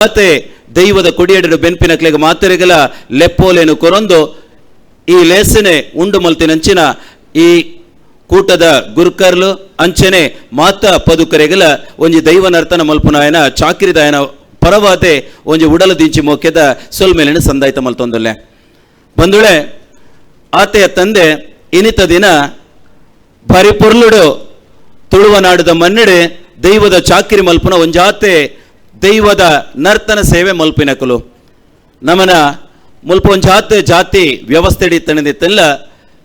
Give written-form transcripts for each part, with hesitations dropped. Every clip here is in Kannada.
ಮತ್ತೆ ದೈವದ ಕೊಡಿಯಡರು ಬೆನ್ಪಿನಕ್ಲೆಗೆ ಮಾತೆರೆಗಲ ಲೆಪ್ಪೋಲೇನು ಕೊರೊಂದು ಈ ಲೇಸನೆ ಉಂಡು ಮಲ್ತಿನಂಚಿನ ಈ ಕೂಟದ ಗುರುಕರ್ಲು ಅಂಚನೆ ಮಾತ ಪದುಕರೆಗಲ ಒಂಜಿ ದೈವನರ್ತನ ಮಲ್ಪುನಾಯನ ಚಾಕಿರಿದಾಯನ ಪರವಾದೆ ಒಂಜಿ ಉಡಲ ದಿಂಚಿ ಮೋಕ್ಯದ ಸೊಲ್ಮೇಲಿನ ಸಂದಾಯಿತ ಮಲ್ತೊಂದುಲ್ಲೆ ಬಂದುಳೆ ಆತೆಯ ತಂದೆ ಇನಿತ ದಿನ ಭಾರಿ ಪೊರ್ಲುಡು ತುಳುವನಾಡದ ಮನ್ನಡೆ ದೈವದ ಚಾಕಿರಿ ಮಲ್ಪುನ ಒಂಜಾತೆ ದೈವದ ನರ್ತನ ಸೇವೆ ಮಲ್ಪಿನಕಲು ನಮನ ಮುಲ್ಪ ಒಂಜಾತೆ ಜಾತಿ ವ್ಯವಸ್ಥೆ ಇತ್ತಂದಿತ್ತಲ್ಲ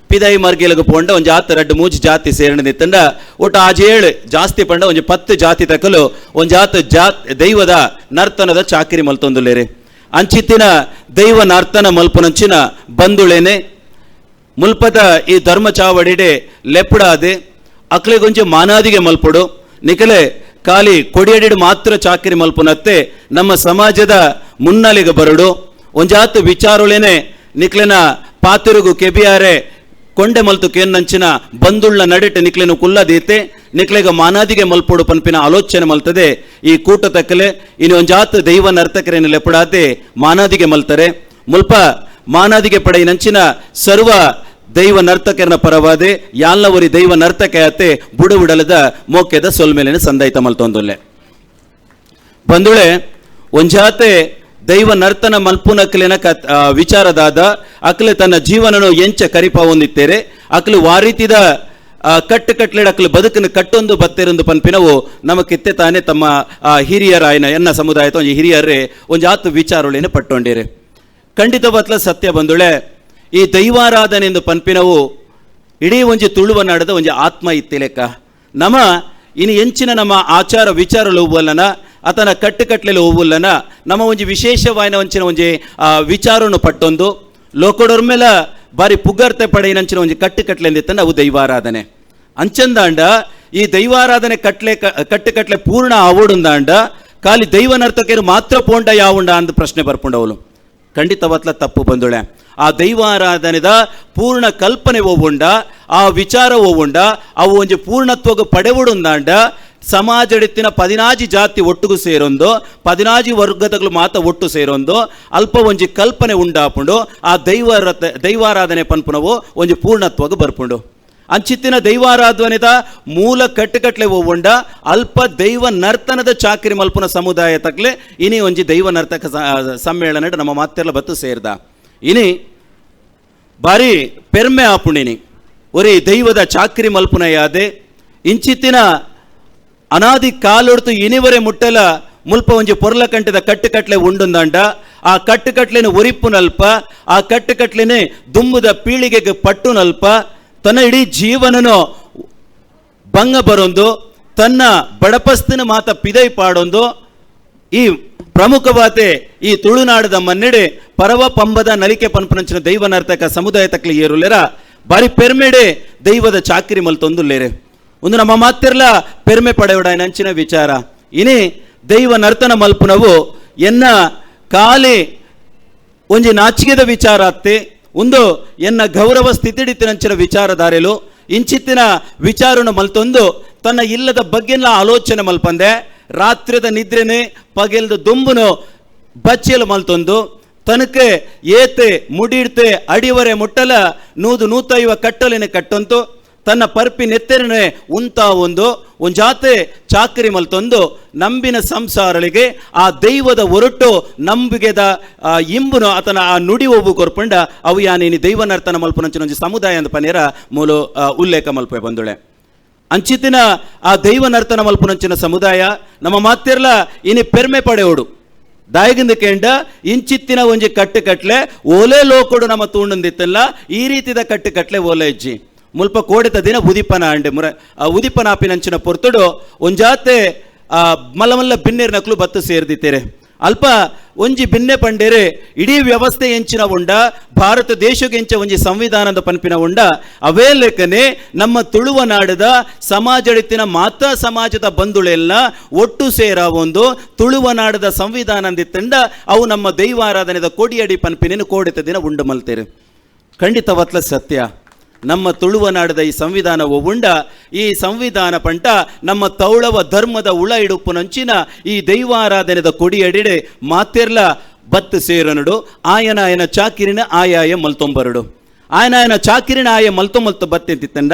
ಪಿದೈ ಮರ್ಗಿಲಗು ಪೋಂಡ ಒಂಜಾತ ರಡ್ಡು ಮೂಜಿ ಜಾತಿ ಸೇರಿನಿತ್ತಂಡ ಒಟ್ಟು ಆಜೇಳು ಜಾಸ್ತಿ ಪಂಡ ಒಂಜಿ 10 ಜಾತಿ ತಕಲು ಒಂಜಾತ ದೈವದ ನರ್ತನದ ಚಾಕಿರಿ ಮಲ್ತೊಂದುಲ್ಲೇರಿ ಅಂಚಿತ್ತಿನ ದೈವ ನರ್ತನ ಮಲ್ಪುನಂಚಿನ ಬಂದುಳೇನೆ ಮುಲ್ಪದ ಈ ಧರ್ಮ ಚಾವಡಿಡೆ ಲೆಪ್ಪಡಾದೆ ಅಕ್ಲೆಗೊಂಚ ಮಾನಾದಿಗೆ ಮಲ್ಪಡು ನಿಕಲೆ ಖಾಲಿ ಕೊಡಿಯಡಿಡು ಮಾತ್ರ ಚಾಕಿರಿ ಮಲ್ಪುನತ್ತೆ ನಮ್ಮ ಸಮಾಜದ ಮುನ್ನಲೆಗೆ ಬರಡು ಒಂಜಾತು ವಿಚಾರೊಳೇನೆ ನಿಕ್ಲೆನ ಪಾತಿರುಗು ಕೆಬಿಯಾರೆ ಕೊಂಡೆ ಮಲ್ತು ಕೇನ್ನಂಚಿನ ಬಂದುಳ್ಳ ನಡಿಟೆ ನಿಕ್ಲೆನು ಕುಲ್ಲದೀತೆ ನಿಕ್ಲೆಗ ಮಾನಾದಿಗೆ ಮಲ್ಪೋಡು ಪನ್ಪಿನ ಆಲೋಚನೆ ಮಲ್ತದೆ ಈ ಕೂಟ ತಕ್ಕಲೆ ಇನ್ನು ಒಂಜಾತು ದೈವ ನರ್ತಕರೇನು ಲೆಪ್ಪಡಾತೆ ಮಾನಾದಿಗೆ ಮಲ್ತಾರೆ ಮುಲ್ಪ ಮಾನಾದಿಗೆ ಪಡೆಯಿನಂಚಿನ ಸರ್ವ ದೈವ ನರ್ತಕರನ ಪರವಾದೆ ಯಾಲ್ನವರಿ ದೈವ ನರ್ತಕೆಯತೆ ಬುಡವುಡಲದ ಮೋಕ್ಯದ ಸೊಲ್ಮೇಲಿನ ಸಂದಾಯಿತ ಮಲ್ತೊಂದುಲ್ಲೆ ಬಂದುಳೆ ಒಂಜಾತೆ ದೈವ ನರ್ತನ ಮಲ್ಪುನಕ್ಲೆನ ವಿಚಾರದಾದ ಅಕ್ಲೆ ತನ್ನ ಜೀವನನು ಎಂಚ ಕರಿಪ ಹೊಂದಿತ್ತೇರೆ ಅಕ್ಲು ವಾರೀತಿದ ಕಟ್ಟುಕಟ್ಲೆಡ ಅಕ್ಲು ಬದುಕನ್ನು ಕಟ್ಟೊಂದು ಬತ್ತೆರೊಂದು ಪನ್ಪಿನವು ನಮಕಿತ್ತೆ ತಾನೇ ತಮ್ಮ ಹಿರಿಯರ ಆಯ್ನ ಎನ್ನ ಸಮುದಾಯದ ಒಂಜಿ ಹಿರಿಯರೇ ಒಂಜಾತು ವಿಚಾರೊಳೇನೆ ಪಟ್ಟೊಂಡೇರೆ ಖಂಡಿತ ಬತ್ಲ ಸತ್ಯ ಬಂದುಳೆ ಈ ದೈವಾರಾಧನೆ ಎಂದು ಪನ್ಪಿನವು ಇಡೀ ಒಂಜಿ ತುಳುವನಾಡದ ಒಂಜಿ ಆತ್ಮ ಇತ್ತಿಲೆಕ್ಕ ನಮ ಇನ್ನು ಎಂಚಿನ ನಮ್ಮ ಆಚಾರ ವಿಚಾರಲು ಹೋಗಲ್ಲನ ಆತನ ಕಟ್ಟುಕಟ್ಲೆಲು ಹೋಗುಲ್ಲನ ನಮ್ಮ ಒಂಜಿ ವಿಶೇಷವಾಯಿನ ಒಂಚಿನ ಒಂಜಿ ವಿಚಾರನು ಪಟ್ಟೊಂದು ಲೋಕಡೋರ್ ಮೇಲೆ ಬಾರಿ ಪುಗರ್ತೆ ಪಡೆಯಿನಂಚಿನ ಒಂಜಿ ಕಟ್ಟುಕಟ್ಲೆ ಎಂದಿತ್ತಂಡ ಅವು ದೈವಾರಾಧನೆ ಅಂಚಂದಾಂಡ ಈ ದೈವಾರಾಧನೆ ಕಟ್ಟುಕಟ್ಲೆ ಪೂರ್ಣ ಆವೋಡುಂದಾಂಡ ಖಾಲಿ ದೈವ ನರ್ತಕರು ಮಾತ್ರ ಪೋಂಡ ಯಾವುಂಡ ಅಂದ ಪ್ರಶ್ನೆ ಬರ್ಪುಂಡವಳು ಖಂಡಿತವತ್ಲ ತಪ್ಪು ಬಂದುಳೆ ಆ ದೈವಾರಾಧನೆದ ಪೂರ್ಣ ಕಲ್ಪನೆ ಹೋಗುಂಡ ಆ ವಿಚಾರ ಹೋಗುಂಡ ಅವು ಒಂಜಿ ಪೂರ್ಣತ್ವಗ ಪಡೆವುಡುಂದಾಂಡ ಸಮಾಜಡಿತ್ತಿನ 14 ಜಾತಿ ಒಟ್ಟುಗು ಸೇರೊಂದು 14 ವರ್ಗದಗಳು ಮಾತ ಒಟ್ಟು ಸೇರೊಂದು ಅಲ್ಪ ಒಂಜಿ ಕಲ್ಪನೆ ಉಂಡಾಪುಂಡು ಆ ದೈವಾರಾಧನೆ ಪನ್ಪುನವು ಒಂಜಿ ಪೂರ್ಣತ್ವಗ ಬರ್ಪುಂಡು ಅಂಚಿತ್ತಿನ ದೈವಾರಾಧನೆದ ಮೂಲ ಕಟ್ಟುಕಟ್ಲೆ ಹೋಗುಂಡ ಅಲ್ಪ ದೈವ ನರ್ತನದ ಚಾಕಿರಿ ಮಲ್ಪುನ ಸಮುದಾಯ ತಕ್ಲೆ ಇನಿ ಒಂಜಿ ದೈವ ನರ್ತಕ ಸಮ್ಮೇಳನ ನಮ್ಮ ಮಾತೆಲ್ಲ ಬತ್ತು ಸೇರ್ದ ಇನಿ ಬಾರಿ ಪೆರ್ಮೆ ಆಪುಂಡಿನಿ ಒರಿ ದೈವದ ಚಾಕಿರಿ ಮಲ್ಪುನ ಯಾದೆ ಇಂಚಿತ್ತಿನ ಅನಾದಿ ಕಾಲೊಡ್ತು ಇನಿವರೆ ಮುಟ್ಟಲ ಮುಲ್ಪ ಒಂಜಿ ಪೊರ್ಲ ಕಂಟದ ಕಟ್ಟುಕಟ್ಲೆ ಉಂಡುಂದಾಂಡ ಆ ಕಟ್ಟುಕಟ್ಲೆನ ಒರಿಪ್ಪುನಲ್ಪ ಆ ಕಟ್ಟುಕಟ್ಲೆನೆ ದುಂಬುದ ಪೀಳಿಗೆಗೆ ಪಟ್ಟುನಲ್ಪ ತನ್ನ ಇಡೀ ಜೀವನನು ಭಂಗ ಬರೊಂದು ತನ್ನ ಬಡಪಸ್ತಿನ ಮಾತ ಪಿದೈ ಪಾಡೊಂದು ಈ ಪ್ರಮುಖವಾತೆ ಈ ತುಳುನಾಡದ ಮನ್ನೆಡೆ ಪರವ ಪಂಬದ ನಲಿಕೆ ಪನ್ಪನಂಚಿನ ದೈವ ನರ್ತಕ ಸಮುದಾಯ ತಕ್ಲಿ ಏರುಲೆರ ಬಾರಿ ಪೆರ್ಮೆಡೆ ದೈವದ ಚಾಕಿರಿ ಮಲ್ತೊಂದುಲ್ಲೇರೆ ಒಂದು ನಮ್ಮ ಮಾತಿರ್ಲ ಪೆರ್ಮೆ ಪಡೆಯುಡಂಚಿನ ವಿಚಾರ ಇನಿ ದೈವ ನರ್ತನ ಮಲ್ಪುನವು ಎನ್ನ ಖಾಲಿ ಒಂಜಿ ನಾಚಿಕೆದ ವಿಚಾರ ಅತ್ತೆ ಒಂದು ಎನ್ನ ಗೌರವ ಸ್ಥಿತಿಡಿತಿನಂಚಿನ ವಿಚಾರದಾರೆಲು ಇಂಚಿತ್ತಿನ ವಿಚಾರನು ಮಲ್ತೊಂದು ತನ್ನ ಇಲ್ಲದ ಬಗ್ಗೆಲ್ಲ ಆಲೋಚನೆ ಮಲ್ಪಂದೆ ರಾತ್ರಿದ ನಿದ್ರೆನೆ ಪಗೆಲ್ದ ದುಂಬುನು ಬಚ್ಚೆಲು ಮಲ್ತೊಂದು ತನಕೆ ಏತೆ ಮುಡಿಡ್ತೆ ಅಡಿವರೆ ಮುಟ್ಟಲ 150 ಕಟ್ಟಲಿನ ಕಟ್ಟಂತು ತನ್ನ ಪರ್ಪಿ ನೆತ್ತೆರನೆ ಉಂತಾ ಒಂಜಾತೆ ಚಾಕರಿ ಮಲ್ತೊಂದು ನಂಬಿನ ಸಂಸಾರಳಿಗೆ ಆ ದೈವದ ಹೊರಟು ನಂಬಿಗೆದ ಇಂಬುನು ಆತನ ಆ ನುಡಿ ಹೋಗು ಕೊರ್ಪಂಡ ಅವು ಯಾನೇನಿ ದೈವ ನರ್ತನ ಮಲ್ಪನಂಚಿನ ಒಂಜಿ ಸಮುದಾಯ ಅಂತ ಪನೇರ ಮೂಲ ಉಲ್ಲೇಖ ಮಲ್ಪೆ ಬಂದುಳೆ ಅಂಚಿತ್ತಿನ ಆ ದೈವ ನರ್ತನ ಮಲ್ಪನಂಚಿನ ಸಮುದಾಯ ನಮ್ಮ ಮಾತೆರ್ಲ ಇನಿ ಪೆರ್ಮೆ ಪಡೆಯೋಡು ದಾಯಗಿಂದ ಕೇಂಡ ಇಂಚಿತ್ತಿನ ಒಂಜಿ ಕಟ್ಟುಕಟ್ಲೆ ಓಲೆ ಲೋಕೊಡು ನಮ್ಮ ತೂಂಡಂದಿತ್ತಲ್ಲ ಈ ರೀತಿದ ಕಟ್ಟುಕಟ್ಲೆ ಓಲೆ ಇಜ್ಜಿ ಮುಲ್ಪ ಕೋಡೆತ ದಿನ ಉದಿಪನ ಅಂಡೆ ಉದಿಪನಾಪಿನಂಚಿನ ಪೊರ್ತುಡು ಒಂಜಾತೆ ಮಲ್ಲ ಬಿನ್ನೆರ್ನಕ್ಲು ಬತ್ತು ಸೇರ್ದಿತ್ತೇರೆ ಅಲ್ಪ ಒಂಜಿ ಬಿನ್ನೆ ಪಂಡೇರೆ ಇಡೀ ವ್ಯವಸ್ಥೆ ಎಂಚಿನ ಉಂಡ ಭಾರತ ದೇಶಕ್ಕೆ ಎಂಚ ಒಂಜಿ ಸಂವಿಧಾನದ ಪನ್ಪಿನ ಉಂಡ ಅವೇ ಲೆಕ್ಕನೆ ನಮ್ಮ ತುಳುವನಾಡದ ಸಮಾಜಡಿತ್ತಿನ ಮಾತಾ ಸಮಾಜದ ಬಂಧುಳೆಲ್ಲ ಒಟ್ಟು ಸೇರ ಒಂದು ತುಳುವನಾಡದ ಸಂವಿಧಾನ ಅಂದಿತ್ತಂಡ ಅವು ನಮ್ಮ ದೈವಾರಾಧನೆದ ಕೊಡಿಯಡಿ ಪನ್ಪಿನೇನು ಕೋಡೆತ ದಿನ ಉಂಡು ಮಲ್ತೇರೆ ಖಂಡಿತವತ್ಲ ಸತ್ಯ ನಮ್ಮ ತುಳುವನಾಡದ ಈ ಸಂವಿಧಾನ ಒವುಂಡ ಈ ಸಂವಿಧಾನ ಪಂಟ ನಮ್ಮ ತೌಳವ ಧರ್ಮದ ಉಳ ಇಡುಪುನಂಚಿನ ಈ ದೈವಾರಾಧನೆದ ಕೊಡಿಯಡಿಡೆ ಮಾತೆರ್ಲ ಬತ್ತು ಸೇರನುಡು ಆಯನ ಚಾಕಿರಿನ ಆಯಾಯ ಮಲ್ತೊಂಬರಡು ಆಯನ ಚಾಕಿರಿನ ಆಯ ಮಲ್ತು ಬತ್ತೆಂತಿತ್ತಂಡ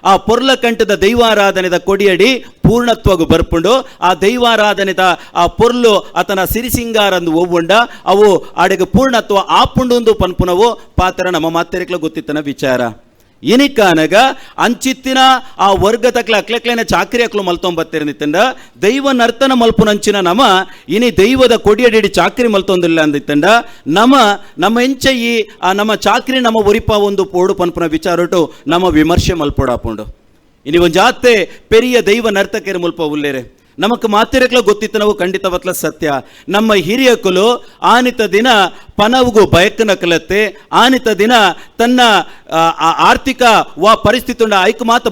ಆ ಪೊರ್ಲ ಕಂಠದ ದೈವಾರಾಧನೆದ ಕೊಡಿಯಡಿ ಪೂರ್ಣತ್ವಗೂ ಬರ್ಪುಂಡು ಆ ದೈವಾರಾಧನೆದ ಆ ಪೊರ್ಲು ಆತನ ಸಿರಿಸಿಂಗಾರಂದು ಒವ್ವುಂಡ ಅವು ಆಡೆಗೆ ಪೂರ್ಣತ್ವ ಆಪುಂಡು ಪನ್ಪುನವು ಪಾತ್ರ ನಮ್ಮ ಮಾತೆರೆಕ್ಲ ಗೊತ್ತಿತ್ತನ ವಿಚಾರ ಇನಿಕಾನಗ ಅಂಚಿತ್ತಿನ ಆ ವರ್ಗ ತಕ್ಲ ಅಕ್ಲೆಕ್ಲೇನ ಚಾಕ್ರಿ ಅಕ್ಲು ಮಲ್ತೊಂಬತ್ತಿರಂದಿತ್ತಂಡ ದೈವ ನರ್ತನ ಮಲ್ಪುನಂಚಿನ ನಮ ಇನಿ ದೈವದ ಕೊಡಿಯಡಿ ಚಾಕ್ರಿ ಮಲ್ತೊಂದಿಲ್ಲ ಅಂದಿತ್ತಂಡ ನಮ್ಮ ಎಂಚ ಈ ನಮ್ಮ ಚಾಕ್ರಿ ನಮ್ಮ ಒರಿಪ ಒಂದು ಪೋಡು ಪನ್ಪುನ ವಿಚಾರಟು ನಮ್ಮ ವಿಮರ್ಶೆ ಮಲ್ಪೊಡಾಪುಂಡು ಇನಿ ಒಂದು ಜಾತೆ ಪೆರಿಯ ದೈವ ನರ್ತಕರು ಮುಲ್ಪ ಉಲ್ಲೇರೆ ನಮಕ್ ಮಾತಿರಕ್ಲ ಗೊತ್ತಿತ್ತು ನಾವು ಖಂಡಿತವತ್ಲ ಸತ್ಯ ನಮ್ಮ ಹಿರಿಯಕಲು ಆನಿತ ದಿನ ಪನವುಗೂ ಬಯಕನ ಕಲತ್ತೆ ಆನಿತ ದಿನ ತನ್ನ ಆರ್ಥಿಕ ಪರಿಸ್ಥಿತಿ ಉಂಡ ಐಕ್ ಮಾತ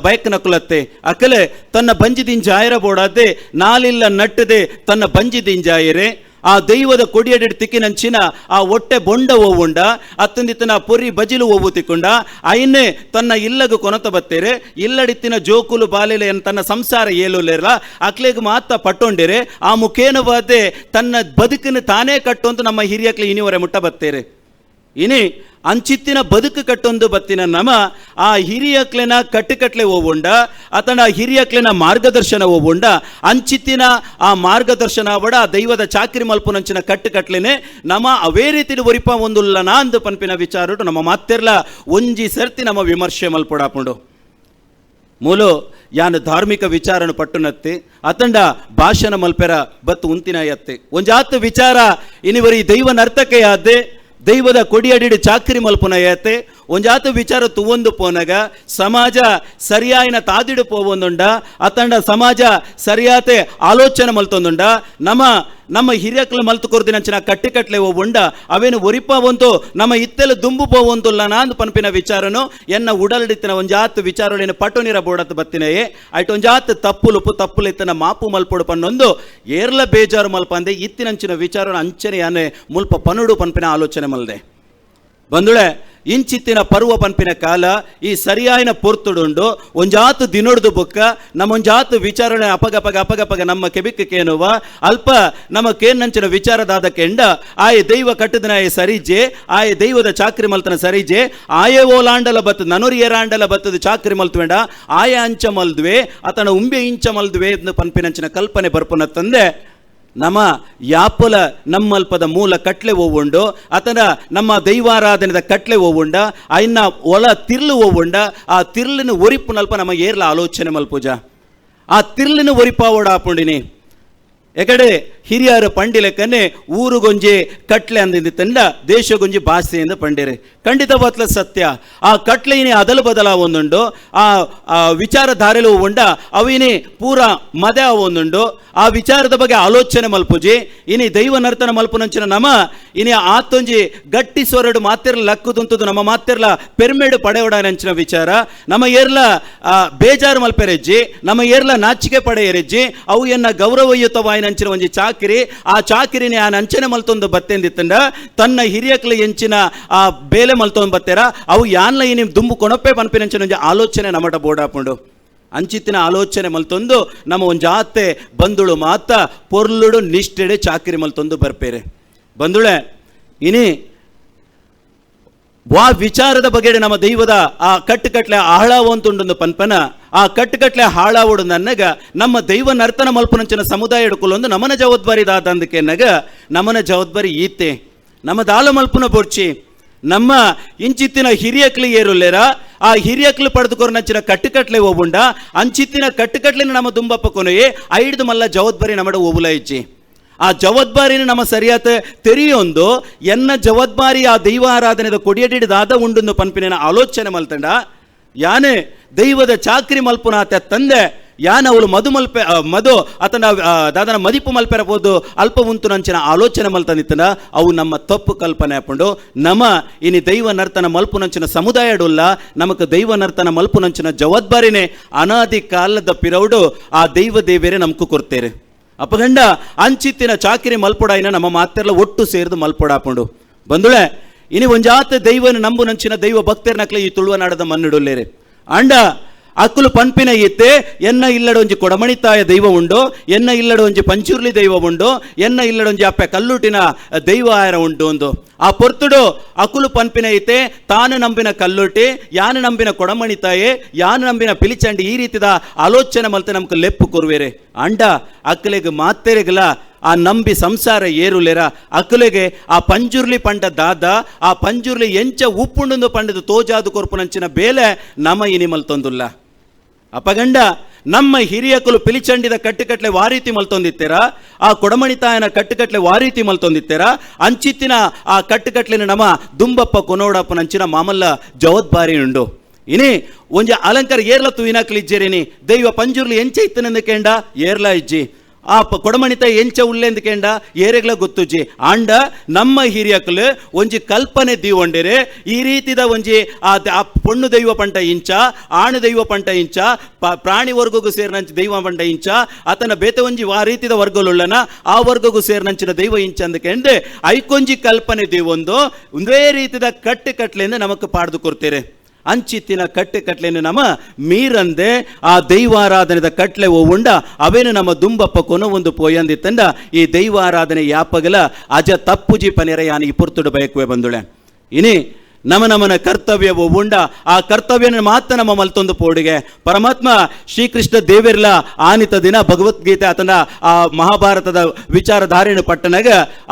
ಬಯಕನ ಕುಲತ್ತೆ ಅಕಲೆ ತನ್ನ ಬಂಜಿದಿಂಜಾಯರ ಬೋಡಾದೆ ನಾಲಿಲ್ಲ ನಟ್ಟದೆ ತನ್ನ ಬಂಜಿದಿಂಜಾಯರೆ ಆ ದೈವದ ಕೊಡಿಯಡಿ ತಿಕ್ಕಿನಂಚಿನ ಆ ಹೊಟ್ಟೆ ಬೊಂಡ ಒವ್ವುಂಡ ಅತ್ತಂದಿತ್ತನ ಪೊರಿ ಬಜಿಲು ಒವ್ವು ತಿಕ್ಕೊಂಡ ಐನ್ನೆ ತನ್ನ ಇಲ್ಲಗ ಕೊನತ ಬತ್ತೇರೆ ಇಲ್ಲಡಿತ್ತಿನ ಜೋಕುಲು ಬಾಲೆಲೆ ತನ್ನ ಸಂಸಾರ ಏಲುಲೇರ ಅಕ್ಲೆಗ್ ಮಾತ ಪಟ್ಟೊಂಡೇರೆ ಆ ಮುಖೇನವಾದೆ ತನ್ನ ಬದುಕನ್ನು ತಾನೇ ಕಟ್ಟುವಂತ ನಮ್ಮ ಹಿರಿಯಕ್ಲೆ ಇನಿವರೆ ಮುಟ್ಟ ಬತ್ತೇರೆ ಇನಿ ಅಂಚಿತ್ತಿನ ಬದುಕು ಕಟ್ಟೊಂದು ಬತ್ತಿನ ನಮ ಆ ಹಿರಿಯಕ್ಲೆನ ಕಟ್ಟುಕಟ್ಲೆ ಹೋಗುಂಡ ಆತನ ಹಿರಿಯಕ್ಲೆನ ಮಾರ್ಗದರ್ಶನ ಹೋಗುಂಡ ಅಂಚಿತ್ತಿನ ಆ ಮಾರ್ಗದರ್ಶನ ಬಡ ದೈವದ ಚಾಕ್ರಿ ಮಲ್ಪುನಂಚಿನ ಕಟ್ಟುಕಟ್ಲೆನೆ ನಮ ಅವೇ ರೀತಿ ಒರಿಪ ಒಂದುಲ್ಲನ ಅಂದು ಪನ್ಪಿನ ವಿಚಾರ ನಮ್ಮ ಮಾತೆರ್ಲ ಒಂಜಿ ಸರ್ತಿ ನಮ್ಮ ವಿಮರ್ಶೆ ಮಲ್ಪೊಡಾಪುಂಡು ಮೂಲು ಯಾನು ಧಾರ್ಮಿಕ ವಿಚಾರನು ಪಟ್ಟುನತ್ತೆ ಅತಂಡ ಭಾಷಣ ಮಲ್ಪೆರ ಬತ್ತು ಉಂತಿನ ಯತ್ತೆ ಒಂಜಾತು ವಿಚಾರ ಇನಿವರಿ ದೈವ ನರ್ತಕೆಯಾದೆ ದೈವದ ಕೊಡಿಯಡಿ ಚಾಕ್ರಿ ಮಲ್ಪುನ ಏತೆ ಒಂಜಾತು ವಿಚಾರ ತುವೊಂದು ಪೋನಗ ಸಮಾಜ ಸರಿಯಾಯಿನ ತಾದಿಡು ಪೋವೊಂದುಂಡ ಅತಂಡ ಸಮಾಜ ಸರಿಯಾತೆ ಆಲೋಚನೆ ಮಲ್ತೊಂದುಂಡ ನಮ್ಮ ಹಿರಿಯಕ್ಲು ಮಲ್ತು ಕೊರ್ದಿನಂಚಿನ ಕಟ್ಟಿಕಟ್ಲೆ ಹೋಗುಂಡ ಅವೇನು ಒರಿಪ ಒಂದು ನಮ್ಮ ಇತ್ತೆಲು ದುಂಬು ಪೋವೊಂದುಲ್ಲ ನಾಂದು ಪನ್ಪಿನ ವಿಚಾರನು ಎನ್ನ ಉಡಲ್ಡಿತ್ತಿನ ಒಂಜಾತು ವಿಚಾರಗಳೇನು ಪಟು ನೀರ ಬೋಡತ್ ಬತ್ತಿನೆಯೇ ಐಟ್ ಒಂಜಾತು ತಪ್ಪುಲಿತ್ತನ ಮಾಪು ಮಲ್ಪೊಡು ಪನ್ನೊಂದು ಏರ್ಲ ಬೇಜಾರು ಮಲ್ಪ ಅಂದೆ ಇತ್ತಿನಂಚಿನ ವಿಚಾರ ಅಂಚನೆ ಯಾನೆ ಮುಲ್ಪ ಪನುಡು ಪನ್ಪಿನ ಆಲೋಚನೆ ಮಲ್ದೆ ಬಂದುಳೆ ಇಂಚಿತ್ತಿನ ಪರ್ವ ಪನ್ಪಿನ ಕಾಲ ಈ ಸರಿಯಾಯಿನ ಪೊರ್ತುಡುಂಡು ಒಂಜಾತು ದಿನೊಡ್ದು ಬೊಕ್ಕ ನಮ್ಮೊಂಜಾತು ವಿಚಾರಣೆ ಅಪಗಪಗ ನಮ್ಮ ಕೆಬಿಕ್ಕೇನುವ ಅಲ್ಪ ನಮ್ಮ ಕೇನ್ನಂಚಿನ ವಿಚಾರದಾದ ಕೆಂಡ ಆಯ ದೈವ ಕಟ್ಟದನ ಸರಿಜೆ ಆಯ ದೈವದ ಚಾಕ್ರಿ ಮಲ್ತನ ಸರಿಜೆ ಆಯೇ ಓಲಾಂಡಲ ಬತ್ತದ ನನೂರು ಏರಾಂಡಲ ಬತ್ತದ ಚಾಕ್ರಿ ಮಲ್ತುವೆಂಡ ಆಯ ಅಂಚ ಮಲ್ದುವೆ ಆತನ ಉಂಬೆ ಇಂಚ ಮಲ್ದುವೆ ಪನ್ಪಿನಂಚಿನ ಕಲ್ಪನೆ ಬರ್ಪುನ ತಂದೆ ನಮ್ಮ ಯಾಪಲ ನಮ್ಮಲ್ಪದ ಮೂಲ ಕಟ್ಲೆ ಹೋಗುಂಡು ಆತನ ನಮ್ಮ ದೈವಾರಾಧನೆದ ಕಟ್ಲೆ ಹೋಗುಂಡ ಐನ್ನ ಒಳ ತಿರ್ಲು ಹೋಗುಂಡ ಆ ತಿರ್ಲಿನ ಒರಿಪು ನಲ್ಪ ನಮ್ಮ ಏರ್ಲ ಆಲೋಚನೆ ಮಲ್ಪುಜ ಆ ತಿರ್ಲಿನ ಒರಿಪ ಓಡಾಪುಂಡಿನಿ ಎಕಡೆ ಹಿರಿಯರ ಪಂಡಿಲೆಕ್ಕನೆ ಊರುಗೊಂಜಿ ಕಟ್ಲೆ ಅಂದಿತ್ತಂಡ ದೇಶಗೊಂಜಿ ಭಾಷೆ ಎಂದು ಪಂಡಿರೆ ಖಂಡಿತವಾತ್ಲ ಸತ್ಯ ಆ ಕಟ್ಲೆ ಇನಿ ಅದಲು ಬದಲ ಒಂದುಂಡು ಆ ವಿಚಾರಧಾರೆಲು ಉಂಡ ಅವಿನಿ ಪೂರ ಮದ ಒಂದುಂಡು ಆ ವಿಚಾರದ ಬಗ್ಗೆ ಆಲೋಚನೆ ಮಲ್ಪುಜಿ ಇನಿ ದೈವ ನರ್ತನ ಮಲ್ಪುನಂಚಿನ ನಮ ಇನಿ ಆತೊಂಜಿ ಗಟ್ಟಿ ಸ್ವರಡು ಮಾತೆರ್ಲ ಲಕ್ಕುದುಂತದು ನಮ್ಮ ಮಾತೆರ್ಲ ಪೆರ್ಮೆಡು ಪಡೆಯೋಡನಂಚಿನ ವಿಚಾರ ನಮ್ಮ ಏರ್ಲ ಬೇಜಾರು ಮಲ್ಪೆರೆಜ್ಜಿ ನಮ್ಮ ಏರ್ಲ ನಾಚಿಕೆ ಪಡೆಯರೆಜ್ಜಿ ಅವು ಎನ್ನ ಗೌರವಯುತವಾಯಿನಂಚಿನ ಒಂಜಿ ಚಾಕಿರಿ ಆ ಚಾಕಿರಿನಿ ಆ ನಂಚನೆ ಮಲ್ತೊಂದು ಬತ್ತೆಂದಿತ್ತಂಡ ತನ್ನ ಹಿರಿಯಕ್ಲೆ ಎಂಚಿನ ಆ ಬೇಲೆ ಮಲ್ತೊಂದು ಬತ್ತೇರ ಅವು ಯಾನ್ಲ ಇನಿ ದುಂಬು ಕೊಣಪೆ ಪನ್ಪಿನಂಚಿನ ಒಂಜಿ ಆಲೋಚನೆ ನಮಟ ಬೋಡಾಪುಂಡು ಅಂಚಿತ್ತಿನ ಆಲೋಚನೆ ಮಲ್ತೊಂದು ನಮ್ಮ ಒಂಜಾತೆ ಬಂದುಳು ಮಾತ ಪೊರ್ಲುಡು ನಿಷ್ಠೆಡೆ ಚಾಕಿರಿ ಮಲ್ತೊಂದು ಬರ್ಪೇರೆ ಬಂದುಳೆ ಇನಿ ವಾ ವಿಚಾರದ ಬಗೆಡೆ ನಮ್ಮ ದೈವದ ಆ ಕಟ್ಟುಕಟ್ಲೆ ಆಳಾವಂತುಂಡು ಪನ್ಪನ ಆ ಕಟ್ಟುಕಟ್ಲೆ ಹಾಳಾವುಡು ನನ್ನಗ ನಮ್ಮ ದೈವ ನರ್ತನ ಮಲ್ಪುನಂಚಿನ ಸಮುದಾಯ ಹಿಡ್ಕೊಳ್ಳೊಂದು ನಮನ ಜವಾಬ್ದಾರಿ ದಾದಂದಕ್ಕೆ ನಗ ನಮನ ಜವಾಬ್ದಾರಿ ಈತೆ ನಮ್ಮ ದಾಲ ಮಲ್ಪುನ ಬೊರ್ಚಿ ನಮ್ಮ ಇಂಚಿತ್ತಿನ ಹಿರಿಯಕ್ಲಿ ಏರುಲ್ಲೇರ ಆ ಹಿರಿಯಕ್ಲು ಪಡೆದುಕೊರ ನಂಚಿನ ಕಟ್ಟುಕಟ್ಲೆ ಹೋಗುಂಡ ಅಂಚಿತ್ತಿನ ಕಟ್ಟುಕಟ್ಲಿನ ನಮ್ಮ ದುಂಬಪ್ಪ ಕೊನೆಯೇ ಐಡ್ದು ಮಲ್ಲ ಜವಾಬ್ದಾರಿ ನಮ್ಮಡ ಓಬುಲ ಇಜ್ಜಿ ಆ ಜವಾಬ್ದಾರಿನ ನಮ್ಮ ಸರಿಯಾತ ತೆರಿಯೊಂದು ಎನ್ನ ಜವಾಬ್ದಾರಿ ಆ ದೈವ ಆರಾಧನೆದ ಕೊಡಿಯಡಿದಾದ ಉಂಡು ಪನ್ಪಿನ ಆಲೋಚನೆ ಮಲ್ತಂಡ ಯಾನೇ ದೈವದ ಚಾಕ್ರಿ ಮಲ್ಪುನಾತ ತಂದೆ ಯಾನ ಅವಳು ಮಧು ಆತನ ದಾದನ ಮದಿಪು ಮಲ್ಪೆರಬಹುದು ಅಲ್ಪ ಉಂಟು ನಂಚಿನ ಆಲೋಚನೆ ಮಲ್ತನಿತ್ತನ ಅವು ನಮ್ಮ ತಪ್ಪು ಕಲ್ಪನೆ ಹಾಕೊಂಡು ನಮ್ಮ ಇನಿ ದೈವ ನರ್ತನ ಮಲ್ಪುನಂಚಿನ ಸಮುದಾಯ ಅಡುಲ್ಲ ನಮಕ್ ದೈವ ನರ್ತನ ಮಲ್ಪುನಂಚಿನ ಜವಾಬ್ದಾರಿನೇ ಅನಾದಿ ಕಾಲದ ಪಿರೌಡು ಆ ದೈವ ದೇವೇರೆ ನಮ್ಕು ಕೊಡ್ತೇರೆ ಅಪಗಂಡ ಅಂಚಿತ್ತಿನ ಚಾಕಿರಿ ಮಲ್ಪೊಡಾಯಿನ ನಮ್ಮ ಮಾತೆರ್ಲ ಒಟ್ಟು ಸೇರಿದು ಮಲ್ಪೊಡಾಪುಂಡು ಬಂದುಳೆ ಇನಿ ಒಂಜಾತ ದೈವನ ನಂಬು ನಂಚಿನ ದೈವ ಭಕ್ತರ್ನಕ್ಲೆ ಈ ತುಳುವನಾಡದ ಮನ್ನಿಡುಲ್ಲೇರೆ ಅಂಡ ಅಕ್ಕುಲು ಪನ್ಪಿನ ಇತ್ತೆ ಎನ್ನ ಇಲ್ಲಡ ಒಂಜಿ ಕೊಡಮಣಿತಾಯ ದೈವ ಉಂಡು, ಎನ್ನ ಇಲ್ಲಡ ಒಂಜಿ ಪಂಚುರ್ಲಿ ದೈವ ಉಂಡು, ಎನ್ನ ಇಲ್ಲಡ ಒಂಜಿ ಅಪ್ಪೆ ಕಲ್ಲುಟಿನ ದೈವ ಆಯರ ಉಂಟು ಒಂದು ಆ ಪೊರ್ತುಡು ಅಕುಲು ಪನ್ಪಿನ ಐತೆ ತಾನು ನಂಬಿನ ಕಲ್ಲುಟಿ ಯಾನು ನಂಬಿನ ಕೊಡಮಣಿತಾಯೆ ಯಾನು ನಂಬಿನ ಪಿಲಿಚಂಡಿ ಈ ರೀತಿದ ಆಲೋಚನೆ ಮಲ್ತೆ ನಮ್ಗೆ ಲೆಪ್ಪು ಕೊರುವೇರೆ ಅಂಡ ಅಕ್ಕಲಿಗೆ ಮಾತೆರೆಗಲ ಆ ನಂಬಿ ಸಂಸಾರ ಏರುಲೆರ ಅಕ್ಕಲಿಗೆ ಆ ಪಂಜುರ್ಲಿ ಪಂಡ ದಾದ ಆ ಪಂಜುರ್ಲಿ ಎಂಚ ಉಪ್ಪುಂಡು ಪಂಡದು ತೋಜಾದು ಕೊರ್ಪುನಂಚಿನ ಬೇಲೆ ನಮ ಇನಿ ಮಲ್ತೊಂದುಲ್ಲ ಅಪಗಂಡ ನಮ್ಮ ಹಿರಿಯಕಲು ಪಿಲಿಚಂಡಿದ ಕಟ್ಟುಕಟ್ಲೆ ವಾರೀತಿ ಮಲ್ತೊಂದಿತ್ತೇರ ಆ ಕೊಡಮಣಿತಾಯನ ಕಟ್ಟುಕಟ್ಲೆ ವಾರೀತಿ ಮಲ್ತೊಂದಿತ್ತೇರ ಅಂಚಿತ್ತಿನ ಆ ಕಟ್ಟುಕಟ್ಲಿನ ನಮ್ಮ ದುಂಬಪ್ಪ ಕೊನೋಡಪ್ಪನಂಚಿನ ಮಾಮಲ್ಲ ಜವಾಬ್ದಾರಿ ಉಂಡು ಇನಿ ಒಂಜ ಅಲಂಕಾರ ಏರ್ಲ ತೂಯಿನಾಕ್ಲಿಜ್ಜೇರಿನಿ ದೈವ ಪಂಜುರ್ಲಿ ಎಂಚ ಇತ್ತನೆಂದು ಕೇಂಡ ಏರ್ಲ ಇಜ್ಜಿ ಆ ಕೊಡಮಣಿತ ಎಂಚ ಉಲ್ಲೆಂದು ಕೇಂಡ ಏರೆಗ್ಲ ಗೊತ್ತುಜಿ ಆಂಡ ನಮ್ಮ ಹಿರಿಯಕಲು ಒಂಜಿ ಕಲ್ಪನೆ ದೀವೊಂಡೆರೆ ಈ ರೀತಿದ ಒಂಜಿ ಆ ಪೊಣ್ಣು ದೈವ ಪಂಟ ಇಂಚ ಆಣು ದೈವ ಪಂಟ ಇಂಚ ಪ್ರಾಣಿ ವರ್ಗಗೂ ಸೇರಿನಂಚ ದೈವ ಪಂಟ ಇಂಚ ಆತನ ಬೇತೆ ಒಂಜಿ ಆ ರೀತಿದ ವರ್ಗಲುಳ್ಳನ ಆ ವರ್ಗಗೂ ಸೇರಿನಂಚಿನ ದೈವ ಇಂಚ ಅಂದ ಕೇಂದ್ರೆ ಐಕೊಂಜಿ ಕಲ್ಪನೆ ದೀವೊಂದು ಒಂದೇ ರೀತಿದ ಕಟ್ಟುಕಟ್ಲೆಯಿಂದ ನಮಕ್ ಪಾಡ್ದು ಕೊಡ್ತೇರೆ ಅಂಚಿತ್ತಿನ ಕಟ್ಟೆಕಟ್ಲೆಯನ್ನು ನಮ್ಮ ಮೀರಂದೆ ಆ ದೈವಾರಾಧನೆದ ಕಟ್ಲೆ ಉಂಡ ಅವೇನು ನಮ್ಮ ದುಂಬಪ್ಪ ಕೊನ ಒಂದು ಪೋಯಂದಿತ್ತಂಡ ಈ ದೈವಾರಾಧನೆ ಯಾಪಗಲ ಅಜ ತಪ್ಪುಜಿ ಪನೆರ ಯಾನಿಗೆ ಪುರ್ತುಡು ಬಯಕುವೆ ಬಂದುಳೆ ಇನಿ ನಮನ ಕರ್ತವ್ಯವು ಉಂಡ ಆ ಕರ್ತವ್ಯನ ಮಾತ್ರ ನಮ್ಮ ಮಲ್ತೊಂದು ಪೋಡಿಗೆ ಪರಮಾತ್ಮ ಶ್ರೀಕೃಷ್ಣ ದೇವೆರ್ಲ ಆನಿತ ದಿನ ಭಗವದ್ಗೀತೆ ಆತನ ಆ ಮಹಾಭಾರತದ ವಿಚಾರಧಾರಿನ ಪಟ್ಟಣಗ